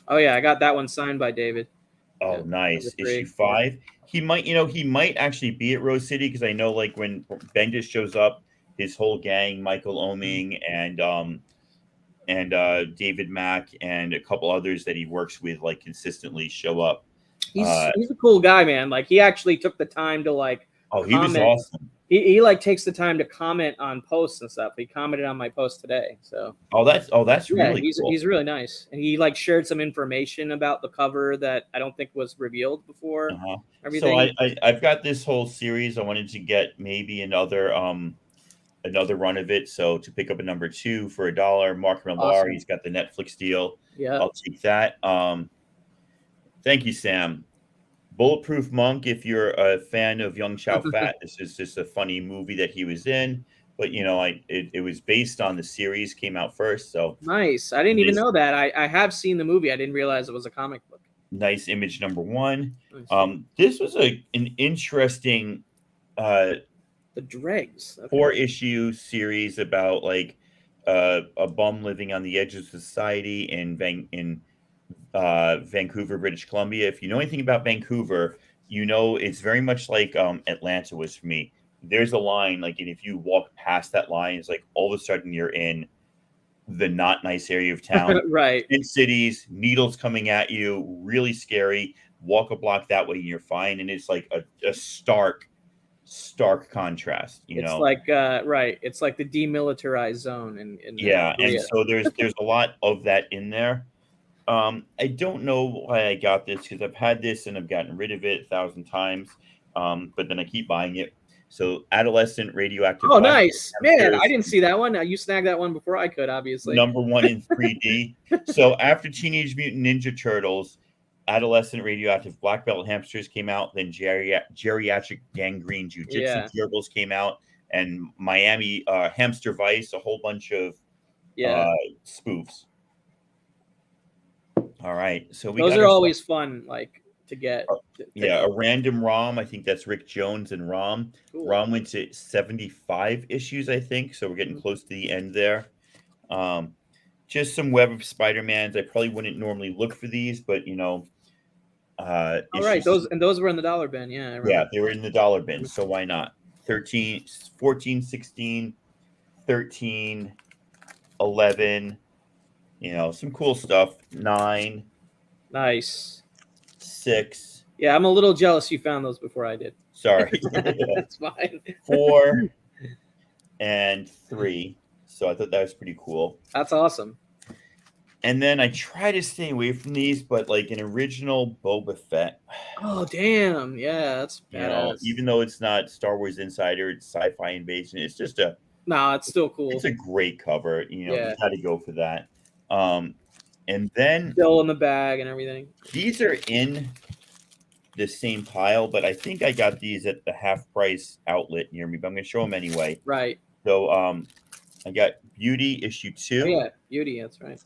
Oh yeah, I got that one signed by David. Oh, nice. Issue 5. He might actually be at Rose City because I know like when Bendis shows up, his whole gang, Michael Oeming and David Mack and a couple others that he works with like consistently show up. He's a cool guy, man. Like he actually took the time to like he was awesome. He like takes the time to comment on posts and stuff. He commented on my post today. So that's really cool. He's really nice. And he like shared some information about the cover that I don't think was revealed before. So I've got this whole series. I wanted to get maybe another run of it. So to pick up a number 2 for $1, Mark Millar, he's got the Netflix deal. Yeah, I'll take that. Thank you, Sam. Bulletproof Monk, if you're a fan of Young Chow Fat, this is just a funny movie that he was in. But it was based on the series, came out first. So nice. I didn't even know that. I have seen the movie. I didn't realize it was a comic book. Nice. Image number 1. Nice. This was an interesting The Dregs. 4-issue series about like a bum living on the edge of society in Vancouver, British Columbia. If you know anything about Vancouver, you know, it's very much like Atlanta was for me. There's a line, like, and if you walk past that line, it's like all of a sudden you're in the not nice area of town. Right. In cities, needles coming at you, really scary. Walk a block that way and you're fine. And it's like a stark contrast, you It's know. like right. It's like the demilitarized zone in Yeah, and Korea. so there's a lot of that in there. I don't know why I got this because I've had this and I've gotten rid of it 1,000 times, but then I keep buying it. So, adolescent radioactive. Oh, Black nice, man! I didn't see that one. You snagged that one before I could, obviously. #1 in 3D. So, after Teenage Mutant Ninja Turtles, adolescent radioactive black belt hamsters came out. Then geriatric gangrene jujitsu gerbils came out, and Miami Hamster Vice, a whole bunch of spoofs. All right, so those are always fun, like to get. A random ROM. I think that's Rick Jones and ROM. Cool. ROM went to 75 issues, I think, so we're getting close to the end there. Just some Web of Spider-Mans. I probably wouldn't normally look for these, but you know. All right, those were in the dollar bin. Yeah, yeah, they were in the dollar bin, so why not? 13, 14, 16, 13, 11. You know, some cool stuff. 9. Nice. 6. Yeah, I'm a little jealous you found those before I did. Sorry. That's fine. 4 and 3. So I thought that was pretty cool. That's awesome. And then I try to stay away from these, but like an original Boba Fett. Oh, damn. Yeah, that's badass. You know, even though it's not Star Wars Insider, it's Sci-Fi Invasion. It's just it's still cool. It's a great cover. You know, you got to go for that. And then still in the bag and everything. These are in the same pile, but I think I got these at the half price outlet near me, but I'm going to show them anyway. Right. So I got Beauty issue 2. Oh, yeah, Beauty, that's right.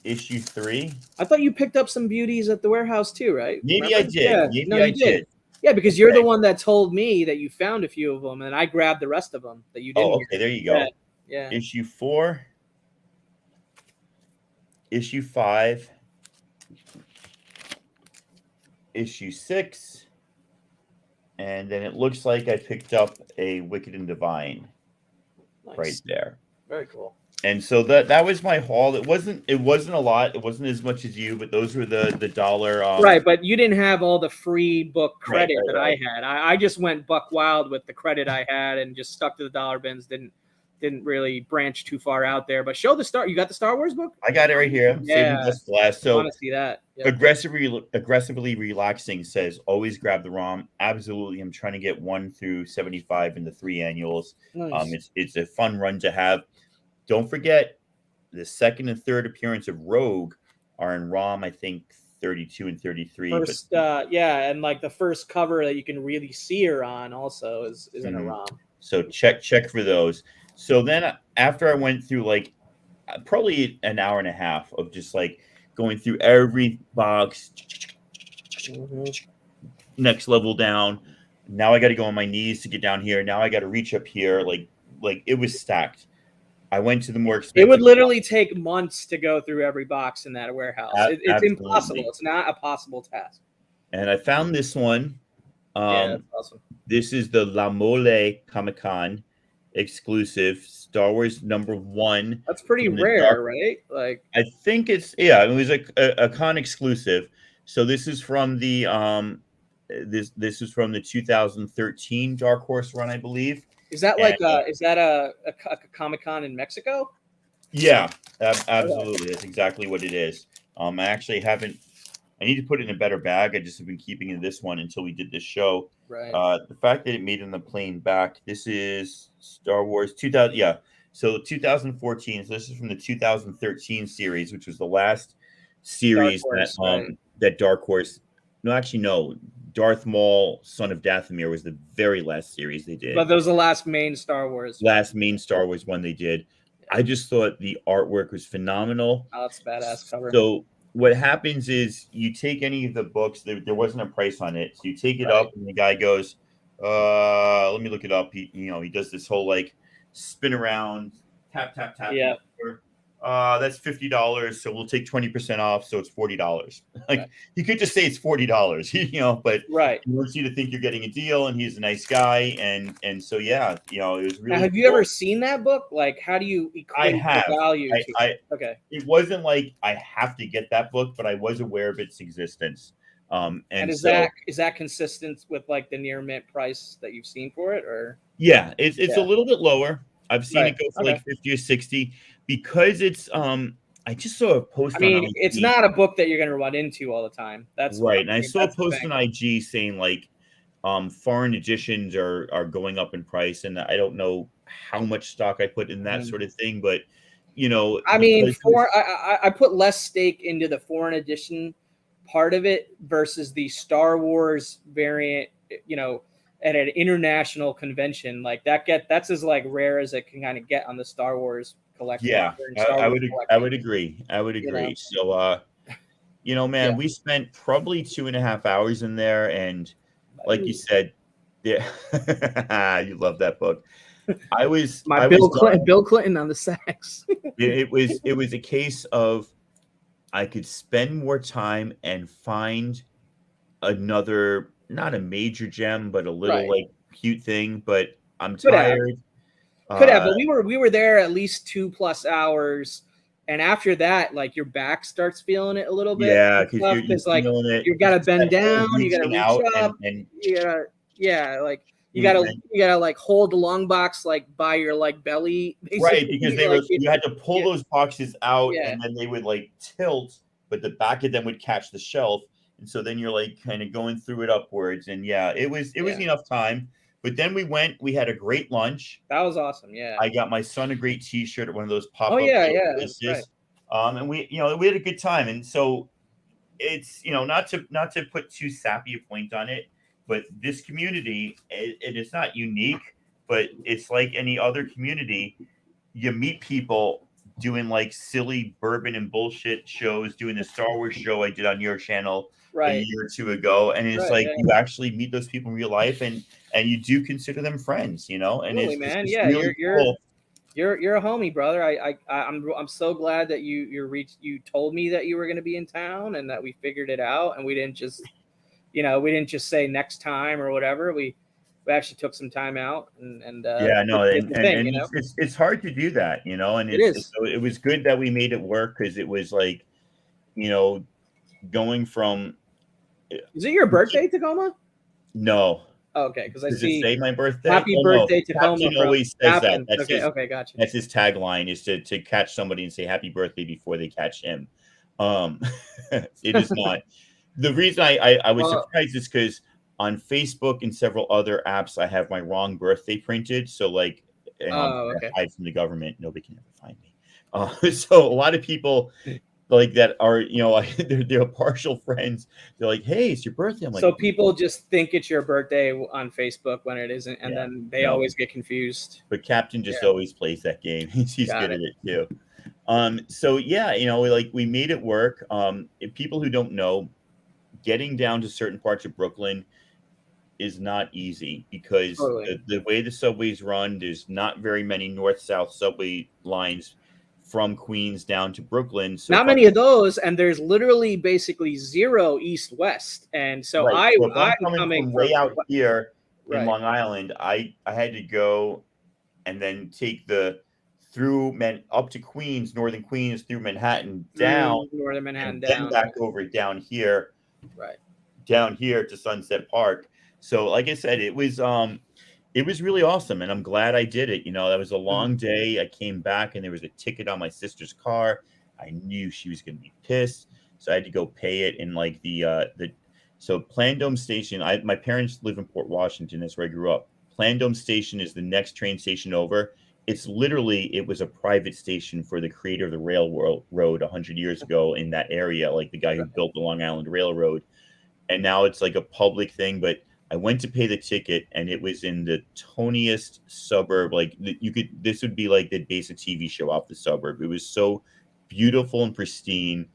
Issue 3. I thought you picked up some beauties at the warehouse too, right? Maybe I did. Yeah. Maybe I did. Yeah, because you're the one that told me that you found a few of them, and I grabbed the rest of them that you didn't. Oh, okay, there you go. Yeah. Issue 4. Issue 5. Issue 6. And then it looks like I picked up a Wicked and Divine right there. Very cool. And so that was my haul. It wasn't a lot. It wasn't as much as you, but those were the dollar. Right, but you didn't have all the free book credit that I had. I just went buck wild with the credit I had and just stuck to the dollar bins. Didn't really branch too far out there. But show the Star. You got the Star Wars book? I got it right here. Yeah. Saving just last. So I want to see that. Yep. Aggressively relaxing says always grab the ROM. Absolutely, I'm trying to get 1 through 75 in the 3 annuals. Nice. It's a fun run to have. Don't forget, the second and third appearance of Rogue are in ROM, I think 32 and 33. First, and like the first cover that you can really see her on also is in a ROM. So check for those. So then after I went through like probably an hour and a half of just like going through every box, next level down. Now I got to go on my knees to get down here. Now I got to reach up here. Like it was stacked. I went to the more expensive. It would literally take months to go through every box in that warehouse. It's impossible. It's not a possible task. And I found this one. That's awesome. This is the La Mole Comic-Con exclusive Star Wars #1. That's pretty rare, right? Like I think it was a con exclusive. So this is from the this is from the 2013 Dark Horse run, I believe. Is that like a Comic-Con in Mexico? Yeah, absolutely. That's exactly what it is. I actually haven't. I need to put it in a better bag. I just have been keeping in this one until we did this show. Right. The fact that it made it on the plane back. This is Star Wars 2000. Yeah. So 2014. So this is from the 2013 series, which was the last series that Dark Horse. No, actually, no. Darth Maul, Son of Dathomir, was the very last series they did. But that was the last main Star Wars. Last main Star Wars one they did. I just thought the artwork was phenomenal. Oh, that's a badass cover. So what happens is you take any of the books. There wasn't a price on it, so you take it up, and the guy goes, "Let me look it up." He does this whole like spin around, tap tap tap. Yeah. That's $50, so we'll take 20% off, so it's $40. Like Right. you could just say it's $40, but Right. he wants you to think you're getting a deal, and he's a nice guy, and so yeah, it was Now, really have you cool. ever seen that book? Like, how do you I equate the have. value to I it? Okay. It wasn't like I have to get that book, but I was aware of its existence. And And is so that consistent with like the near mint price that you've seen for it, or yeah, it's a yeah, little bit lower. I've seen right? it go for Okay. like 50 or 60 because it's I just saw a I post on mean, it's IG. not a book that you're going to run into all the time. That's what Right. And I saw a that's the post thing. on IG saying like foreign editions are going up in price, and I don't know how much stock I put in that Mhm. sort of thing, but I mean, because it was, I put less stake into the foreign edition part of it versus the Star Wars variant. At an international convention like that's as like rare as it can kind of get on the Star Wars collecting yeah, or in Star Wars I collecting. would agree. I would You know, agree. So man, yeah. we spent probably 2.5 hours in there, and like you Ooh. said, yeah, you love that book. My I was done. Bill Clinton on the sax. It was a case of I could spend more time and find another, not a major gem, but a little Right. like cute thing. But I'm Could have. tired. Could have, Uh, but we were there at least 2+ hours, and after that, like your back starts feeling it a little bit yeah, and because stuff you're because like feeling it. you It's gotta just bend that whole down, you gotta reaching reach out up, and you gotta yeah, like we you gotta like hold the long box like by your like belly, right, basically. because Like you had to pull yeah, those boxes out, yeah, and then they would like tilt, but the back of them would catch the shelf, and so then you're like kind of going through it upwards, and yeah, it was yeah. enough time. But then we had a great lunch. That was awesome. Yeah. I got my son a great T-shirt at one of those Oh pop-up yeah, yeah, that's right. places, and we had a good time, and so it's not to put too sappy a point on it, but this community, it is not unique, but it's like any other community. You meet people doing like silly bourbon and bullshit shows, doing the Star Wars show I did on your channel a Right, year or two ago, and it's right, like yeah. you actually meet those people in real life, and you do consider them friends, and Totally, it's man. just Yeah, really cool. you're a homie, brother. I'm so glad that you told me that you were going to be in town and that we figured it out and we didn't just say next time or whatever. We actually took some time out and Yeah, no, did the thing. and it's hard to do that, and It is. so it was good that we made it work because it was like, you know, going from Is it your birthday, Tacoma? no. Oh, okay, because I Does it see say my birthday? Happy Oh no, birthday Tacoma Captain from always says that. Captain. Okay, okay, gotcha. That's his tagline is to catch somebody and say happy birthday before they catch him. Um, it is not. The reason I was Well, surprised is because on Facebook and several other apps I have my wrong birthday printed. So like, and I'm oh, trying to okay. hide from the government. Nobody can ever find me. So a lot of people like that are they're partial friends. They're like, hey, it's your birthday. I'm like, So people just think it's your birthday on Facebook when it isn't, and yeah, then they no. always get confused. But Captain just Yeah, always plays that game. He's got good it. at it too. So yeah, like we made it work. If people who don't know, getting down to certain parts of Brooklyn is not easy because Totally. the way the subways run, there's not very many north-south subway lines from Queens down to Brooklyn. So Not if I'm many of those, and there's literally basically zero east-west. And so right, so if I'm I'm coming coming from way from out here in right. Long Island, I had to go and then take the up to Queens, northern Queens, through Manhattan down, Northern Manhattan and then down. back over Right. down here to Sunset Park. So, like I said, it was really awesome, and I'm glad I did it. That was a Mhm. long day. I came back, and there was a ticket on my sister's car. I knew she was going to be pissed, so I had to go pay it. And like the so Plandome Station. My parents live in Port Washington. That's where I grew up. Plandome Station is the next train station over. It was a private station for the creator of the railroad 100 years ago in that area, like the guy who built the Long Island Railroad. And now it's like a public thing. But I went to pay the ticket, and it was in the toniest suburb. Like this would be like they'd base a TV show off the suburb. It was so beautiful and pristine.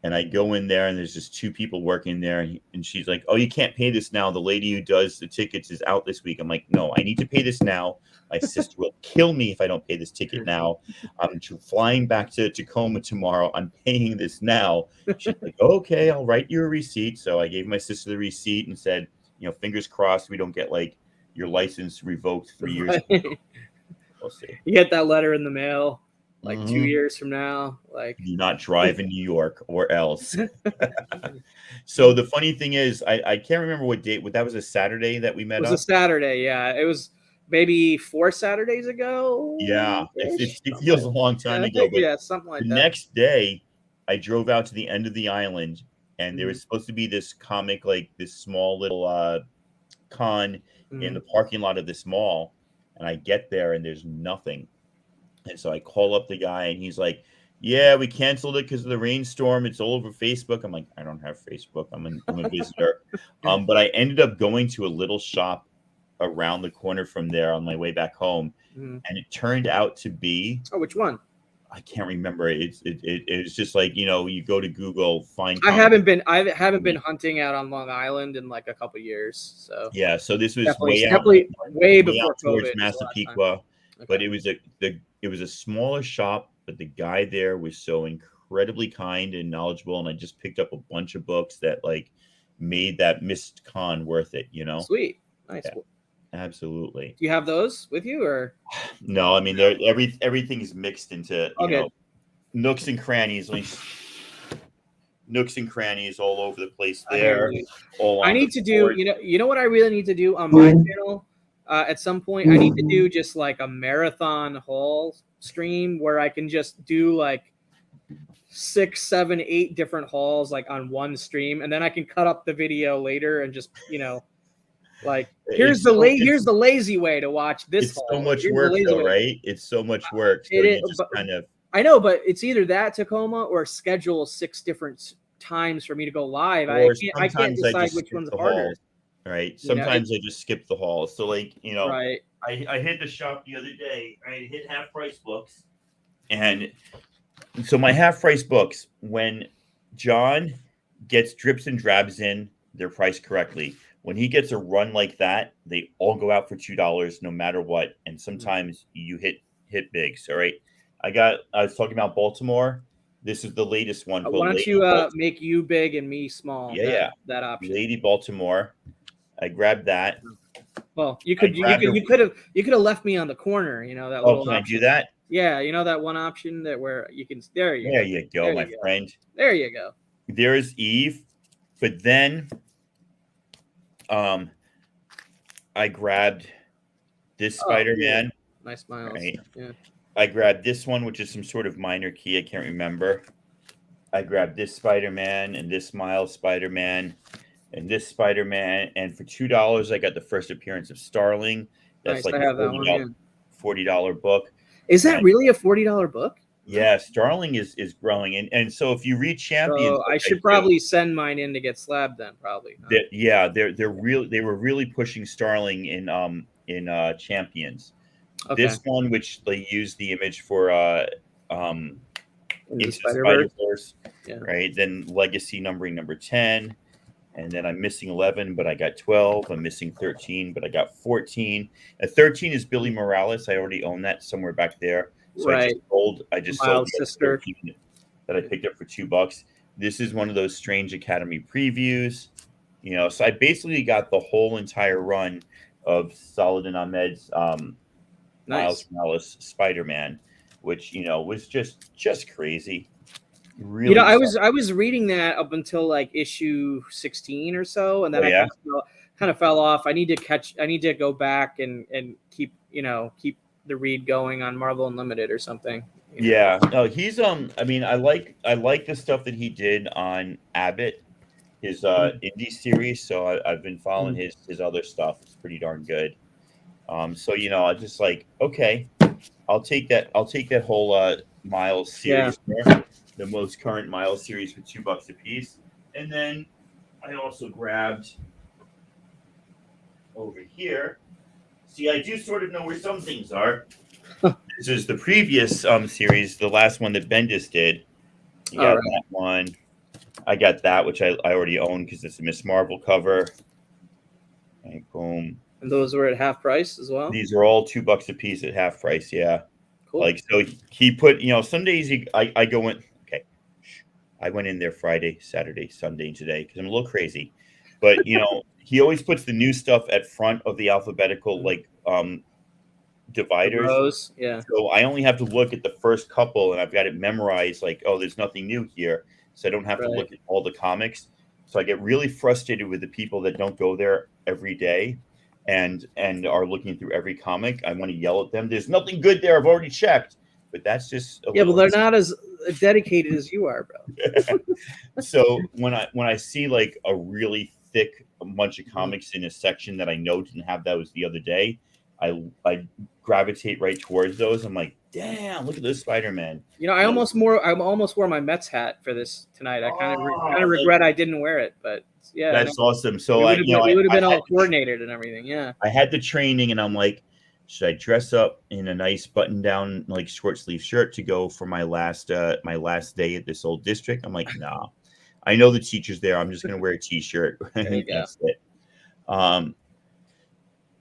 And I go in there, and there's just two people working there, and she's like, "Oh, you can't pay this now. The lady who does the tickets is out this week." I'm like, "No, I need to pay this now. My sister will kill me if I don't pay this ticket now. I'm flying back to Tacoma tomorrow. I'm paying this now. She's like, okay, I'll write you a receipt. So I gave my sister the receipt and said, fingers crossed we don't get like your license revoked 3 years. Right. We'll see. You get that letter in the mail like 2 Mhm. years from now. Like, Do not drive in New York or else. So the funny thing is, I can't remember what date. That was a Saturday that we it met was a up. Saturday. Yeah, it was maybe 4 Saturdays ago. Yeah, ish, it feels a long time I ago, think, but yeah, something like the that. next day, I drove out to the end of the island, and there Mhm. was supposed to be this comic, like this small little con in Mhm. the parking lot of this mall, and I get there and there's nothing. And so I call up the guy, and he's like, "Yeah, we canceled it because of the rainstorm. It's all over Facebook." I'm like, "I don't have Facebook. I'm a visitor." But I ended up going to a little shop around the corner from there on my way back home, Mhm. and it turned out to be, Oh, which one? I can't remember. It's just like, you go to Google, find I comic. haven't been hunting out on Long Island in like a couple years. So Yeah, so this was definitely way way before out towards COVID is the last time. Massapequa, but Okay. it was a smaller shop, but the guy there was so incredibly kind and knowledgeable, and I just picked up a bunch of books that like made that missed con worth it, Sweet. Nice. Yeah, absolutely. Do you have those with you or? No, I mean everything's mixed into, Okay. nooks and crannies, all over the place I hear there, you. all I on the need to do, board. you know what I really need to do on my channel at some point? I need to do just like a marathon haul stream where I can just do like 6, 7, 8 different hauls like on one stream, and then I can cut up the video later and just, like here's the lazy way to watch this It's so haul. much Here's the work lazy though, way. right? It's so much work. So It you is, just but kind of, I know, but it's either that Tacoma or schedule 6 different times for me to go live. or I can't sometimes I decide just which skip one's the harder. halls, right? It's Sometimes I just skip the halls. So like, right. I hit the shop the other day. I hit half price books, and so my half price books, when John gets drips and drabs in, they're priced correctly. When he gets a run like that, they all go out for $2 no matter what. And sometimes you hit bigs. All right. I was talking about Baltimore. This is the latest one Why called don't Lady you Baltimore. make you big and me small? Yeah, yeah. That option. Lady Baltimore. I grabbed that. Well, you I could grabbed her. you could have left me on the corner. That Oh, little can I option. do that? Yeah, that one option that where you can. There you There go. you go, There my you go. friend. There you go. There is Eve, but then I grabbed this Spider-Man. Cool. Nice smiles. Right. Yeah. I grabbed this one, which is some sort of minor key. I can't remember. I grabbed this Spider-Man and this Miles Spider-Man and this Spider-Man. And for $2, I got the first appearance of Starling. That's Nice. like I have a that one. Yeah. $40 book. Is that And really a $40 book? yeah, Starling is growing. And so if you read Champions, So I should probably send mine in to get slabbed then, probably. Huh? they were really pushing Starling in Champions. Okay. This one, which they used the image for Into the Spider-Verse, yeah. Right? Then Legacy numbering number 10, and then I'm missing 11, but I got 12. I'm missing 13, but I got 14. 13 is Billy Morales. I already own that somewhere back there. So right. I just sold the sister 13 that I picked up for $2. This is one of those Strange Academy previews. So I basically got the whole entire run of Saladin Ahmed's Miles Morales Spider-Man, which was just crazy. Really, I was reading that up until like issue 16 or so, and then I kind of fell off. I need to go back and keep the read going on Marvel Unlimited or something. Yeah, no, he's I mean, I like the stuff that he did on Abbott, his indie series. So I've been following his other stuff. It's pretty darn good. So I just like, okay, I'll take that whole Miles series there, the most current Miles series for $2 a piece. And then I also grabbed over here. See, I do sort of know where some things are. This is the previous series, the last one that Bendis did. You got that one. I got that, which I already own because it's a Miss Marvel cover. Okay, boom. And those were at half price as well. These are all $2 a piece at half price. Yeah. Cool. Like, so he put, some days I go in. Okay. I went in there Friday, Saturday, Sunday, and today because I'm a little crazy. But, he always puts the new stuff at front of the alphabetical, like, dividers. Rows, yeah. So I only have to look at the first couple and I've got it memorized, like, oh, there's nothing new here. So I don't have to look at all the comics. So I get really frustrated with the people that don't go there every day and are looking through every comic. I want to yell at them. There's nothing good there. I've already checked. But that's just but they're not as dedicated as you are, bro. So when I see like a really thick bunch of comics in a section that I know didn't have those the other day, I gravitate right towards those. I'm like, damn, look at this Spider-Man. I almost wore my Mets hat for this tonight. I kind of regret I didn't wear it, but yeah, that's awesome. So we would have been all coordinated and everything. Yeah, I had the training, and I'm like, should I dress up in a nice button-down like short sleeve shirt to go for my last day at this old district? I'm like, nah. I know the teacher's there. I'm just gonna wear a t-shirt. That's it.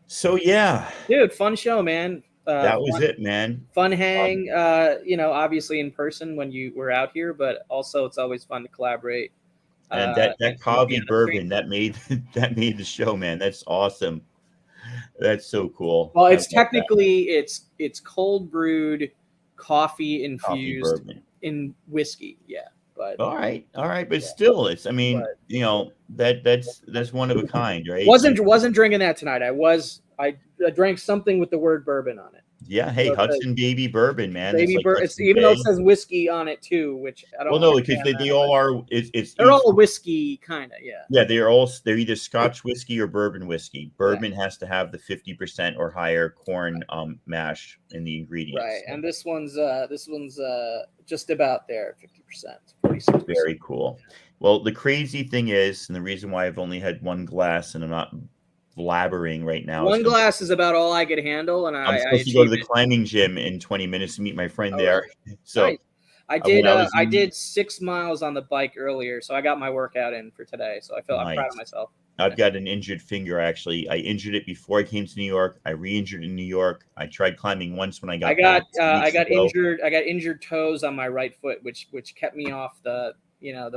So yeah, dude, fun show, man. That was it, man. Fun hang, obviously in person when you were out here, but also it's always fun to collaborate. And that coffee bourbon that made the show, man. That's awesome. That's so cool. Well, it's technically it's cold brewed coffee infused in whiskey. Yeah. But all right. But still, it's, I mean, that's one of a kind, right? Wasn't drinking that tonight. I drank something with the word bourbon on it. Yeah. Hey, so Hudson Baby Bourbon, man. It's even though it says whiskey on it too, which I don't. Well, no, because they all are. They're all whiskey, kind of. Yeah. Yeah, they're either Scotch whiskey or bourbon whiskey. Bourbon has to have the 50% or higher corn mash in the ingredients. Right, and this one's just about there, 50%, 46%. Very cool. Well, the crazy thing is, and the reason why I've only had one glass and I'm not blabbering right now. One glass is about all I could handle, and I'm supposed to go to the climbing gym in 20 minutes to meet my friend there. So nice. I did 6 miles on the bike earlier, so I got my workout in for today. So I'm proud of myself. I've got an injured finger. Actually, I injured it before I came to New York. I re-injured in New York. I tried climbing once when I got injured. I got injured toes on my right foot, which kept me off the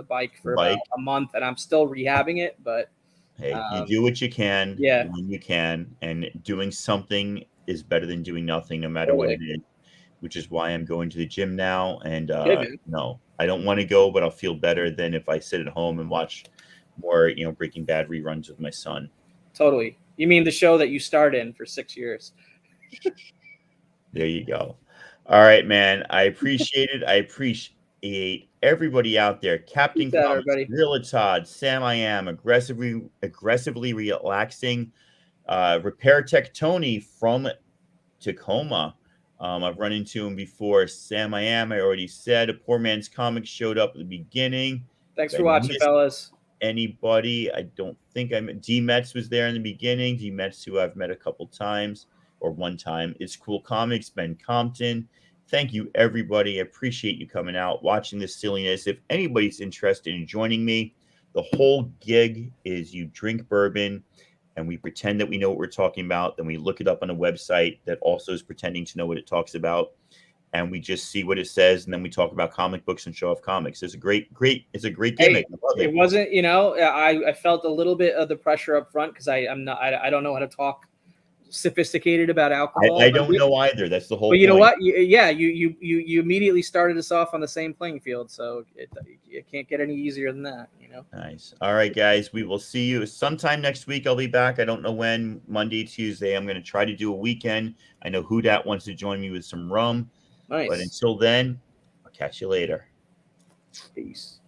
bike for about a month, and I'm still rehabbing it, but. Hey, you do what you can when you can, and doing something is better than doing nothing, no matter what it is, which is why I'm going to the gym now. And no, I don't want to go, but I'll feel better than if I sit at home and watch more, Breaking Bad reruns with my son. Totally. You mean the show that you starred in for 6 years? There you go. All right, man. I appreciate it. I appreciate everybody out there. Captain Comics, Gorilla Todd, Sam I Am, aggressively relaxing, Repair Tech Tony from Tacoma. I've run into him before. Sam I Am, I already said. A Poor Man's Comics showed up at the beginning. Thanks for watching, fellas. Anybody? I don't think I met. D Metz was there in the beginning. D Metz, who I've met a couple times or one time. It's Cool Comics, Ben Compton. Thank you, everybody. I appreciate you coming out, watching this silliness. If anybody's interested in joining me, the whole gig is you drink bourbon and we pretend that we know what we're talking about. Then we look it up on a website that also is pretending to know what it talks about. And we just see what it says. And then we talk about comic books and show off comics. It's a great gimmick. Hey, it wasn't, I felt a little bit of the pressure up front because I don't know how to talk sophisticated about alcohol. I don't know either. That's the whole point. You know what? You immediately started us off on the same playing field, so it can't get any easier than that. Nice. All right, guys. We will see you sometime next week. I'll be back. I don't know when. Monday, Tuesday. I'm going to try to do a weekend. I know Houdat wants to join me with some rum. Nice. But until then, I'll catch you later. Peace.